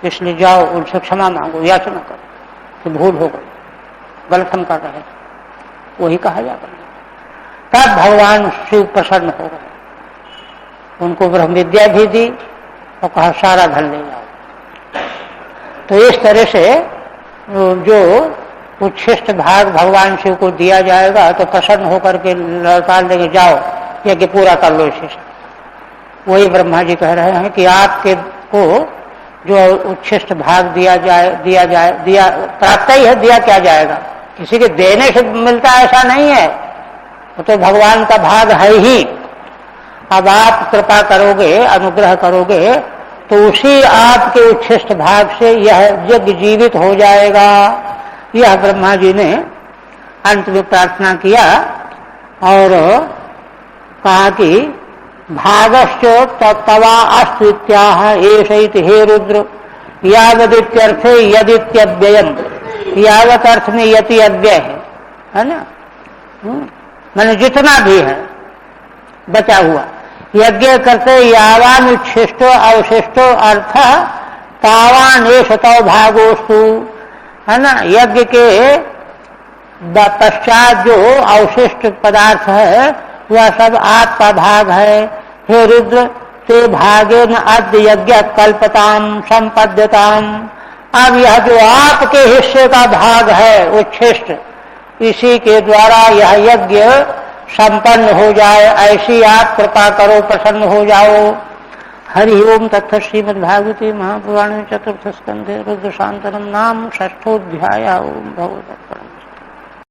इसलिए जाओ उनसे क्षमा मांगो, याचना करो कि भूल हो गई, गलत हम कर रहे हैं। वही कहा जाता है। तब भगवान शिव प्रसन्न हो गए, उनको ब्रह्म विद्या भी दी और कहा सारा धन ले जाओ। तो इस तरह से जो उच्छिष्ट भाग भगवान शिव को दिया जाएगा तो प्रसन्न होकर के लौटा देंगे, जाओ यज्ञ पूरा कर लो इसी से। वही ब्रह्मा जी कह रहे हैं कि आपके को जो उच्छिष्ट भाग दिया प्राप्त ही है, दिया क्या जाएगा, किसी के देने से मिलता ऐसा नहीं है, वो तो भगवान का भाग है ही। अब आप कृपा करोगे, अनुग्रह करोगे तो उसी आपके उच्छिष्ट भाग से यह यज्ञ जीवित हो जाएगा। यह ब्रह्मा जी ने अंत में प्रार्थना किया और कहा कि भागश्च तवा अस्त्वित्याह एषैति हे रुद्र यावदित्यर्थे यदित्यव्ययम्, यावत अर्थ में यति अव्यय है ना, मैंने जितना भी है बचा हुआ, यज्ञ करते यावान उच्छिष्टो अवशिष्टो अर्थ तावान एष तव भागोस्तु, है ना। यज्ञ के पश्चात जो अवशिष्ट पदार्थ है वह सब आपका भाग है। हे रुद्र ते भागेन अद्य यज्ञ कल्पताम संपद्यताम, अब यह जो आपके हिस्से का भाग है उच्छिष्ट, इसी के द्वारा यह यज्ञ संपन्न हो जाए, ऐसी आप कृपा करो, प्रसन्न हो जाओ। हरि ओम तत्थ। श्रीमद्भागवते महापुराणे चतुर्थ स्कंधे रुद्र शांतनम नाम षष्ठोऽध्यायः। ओम भगवत्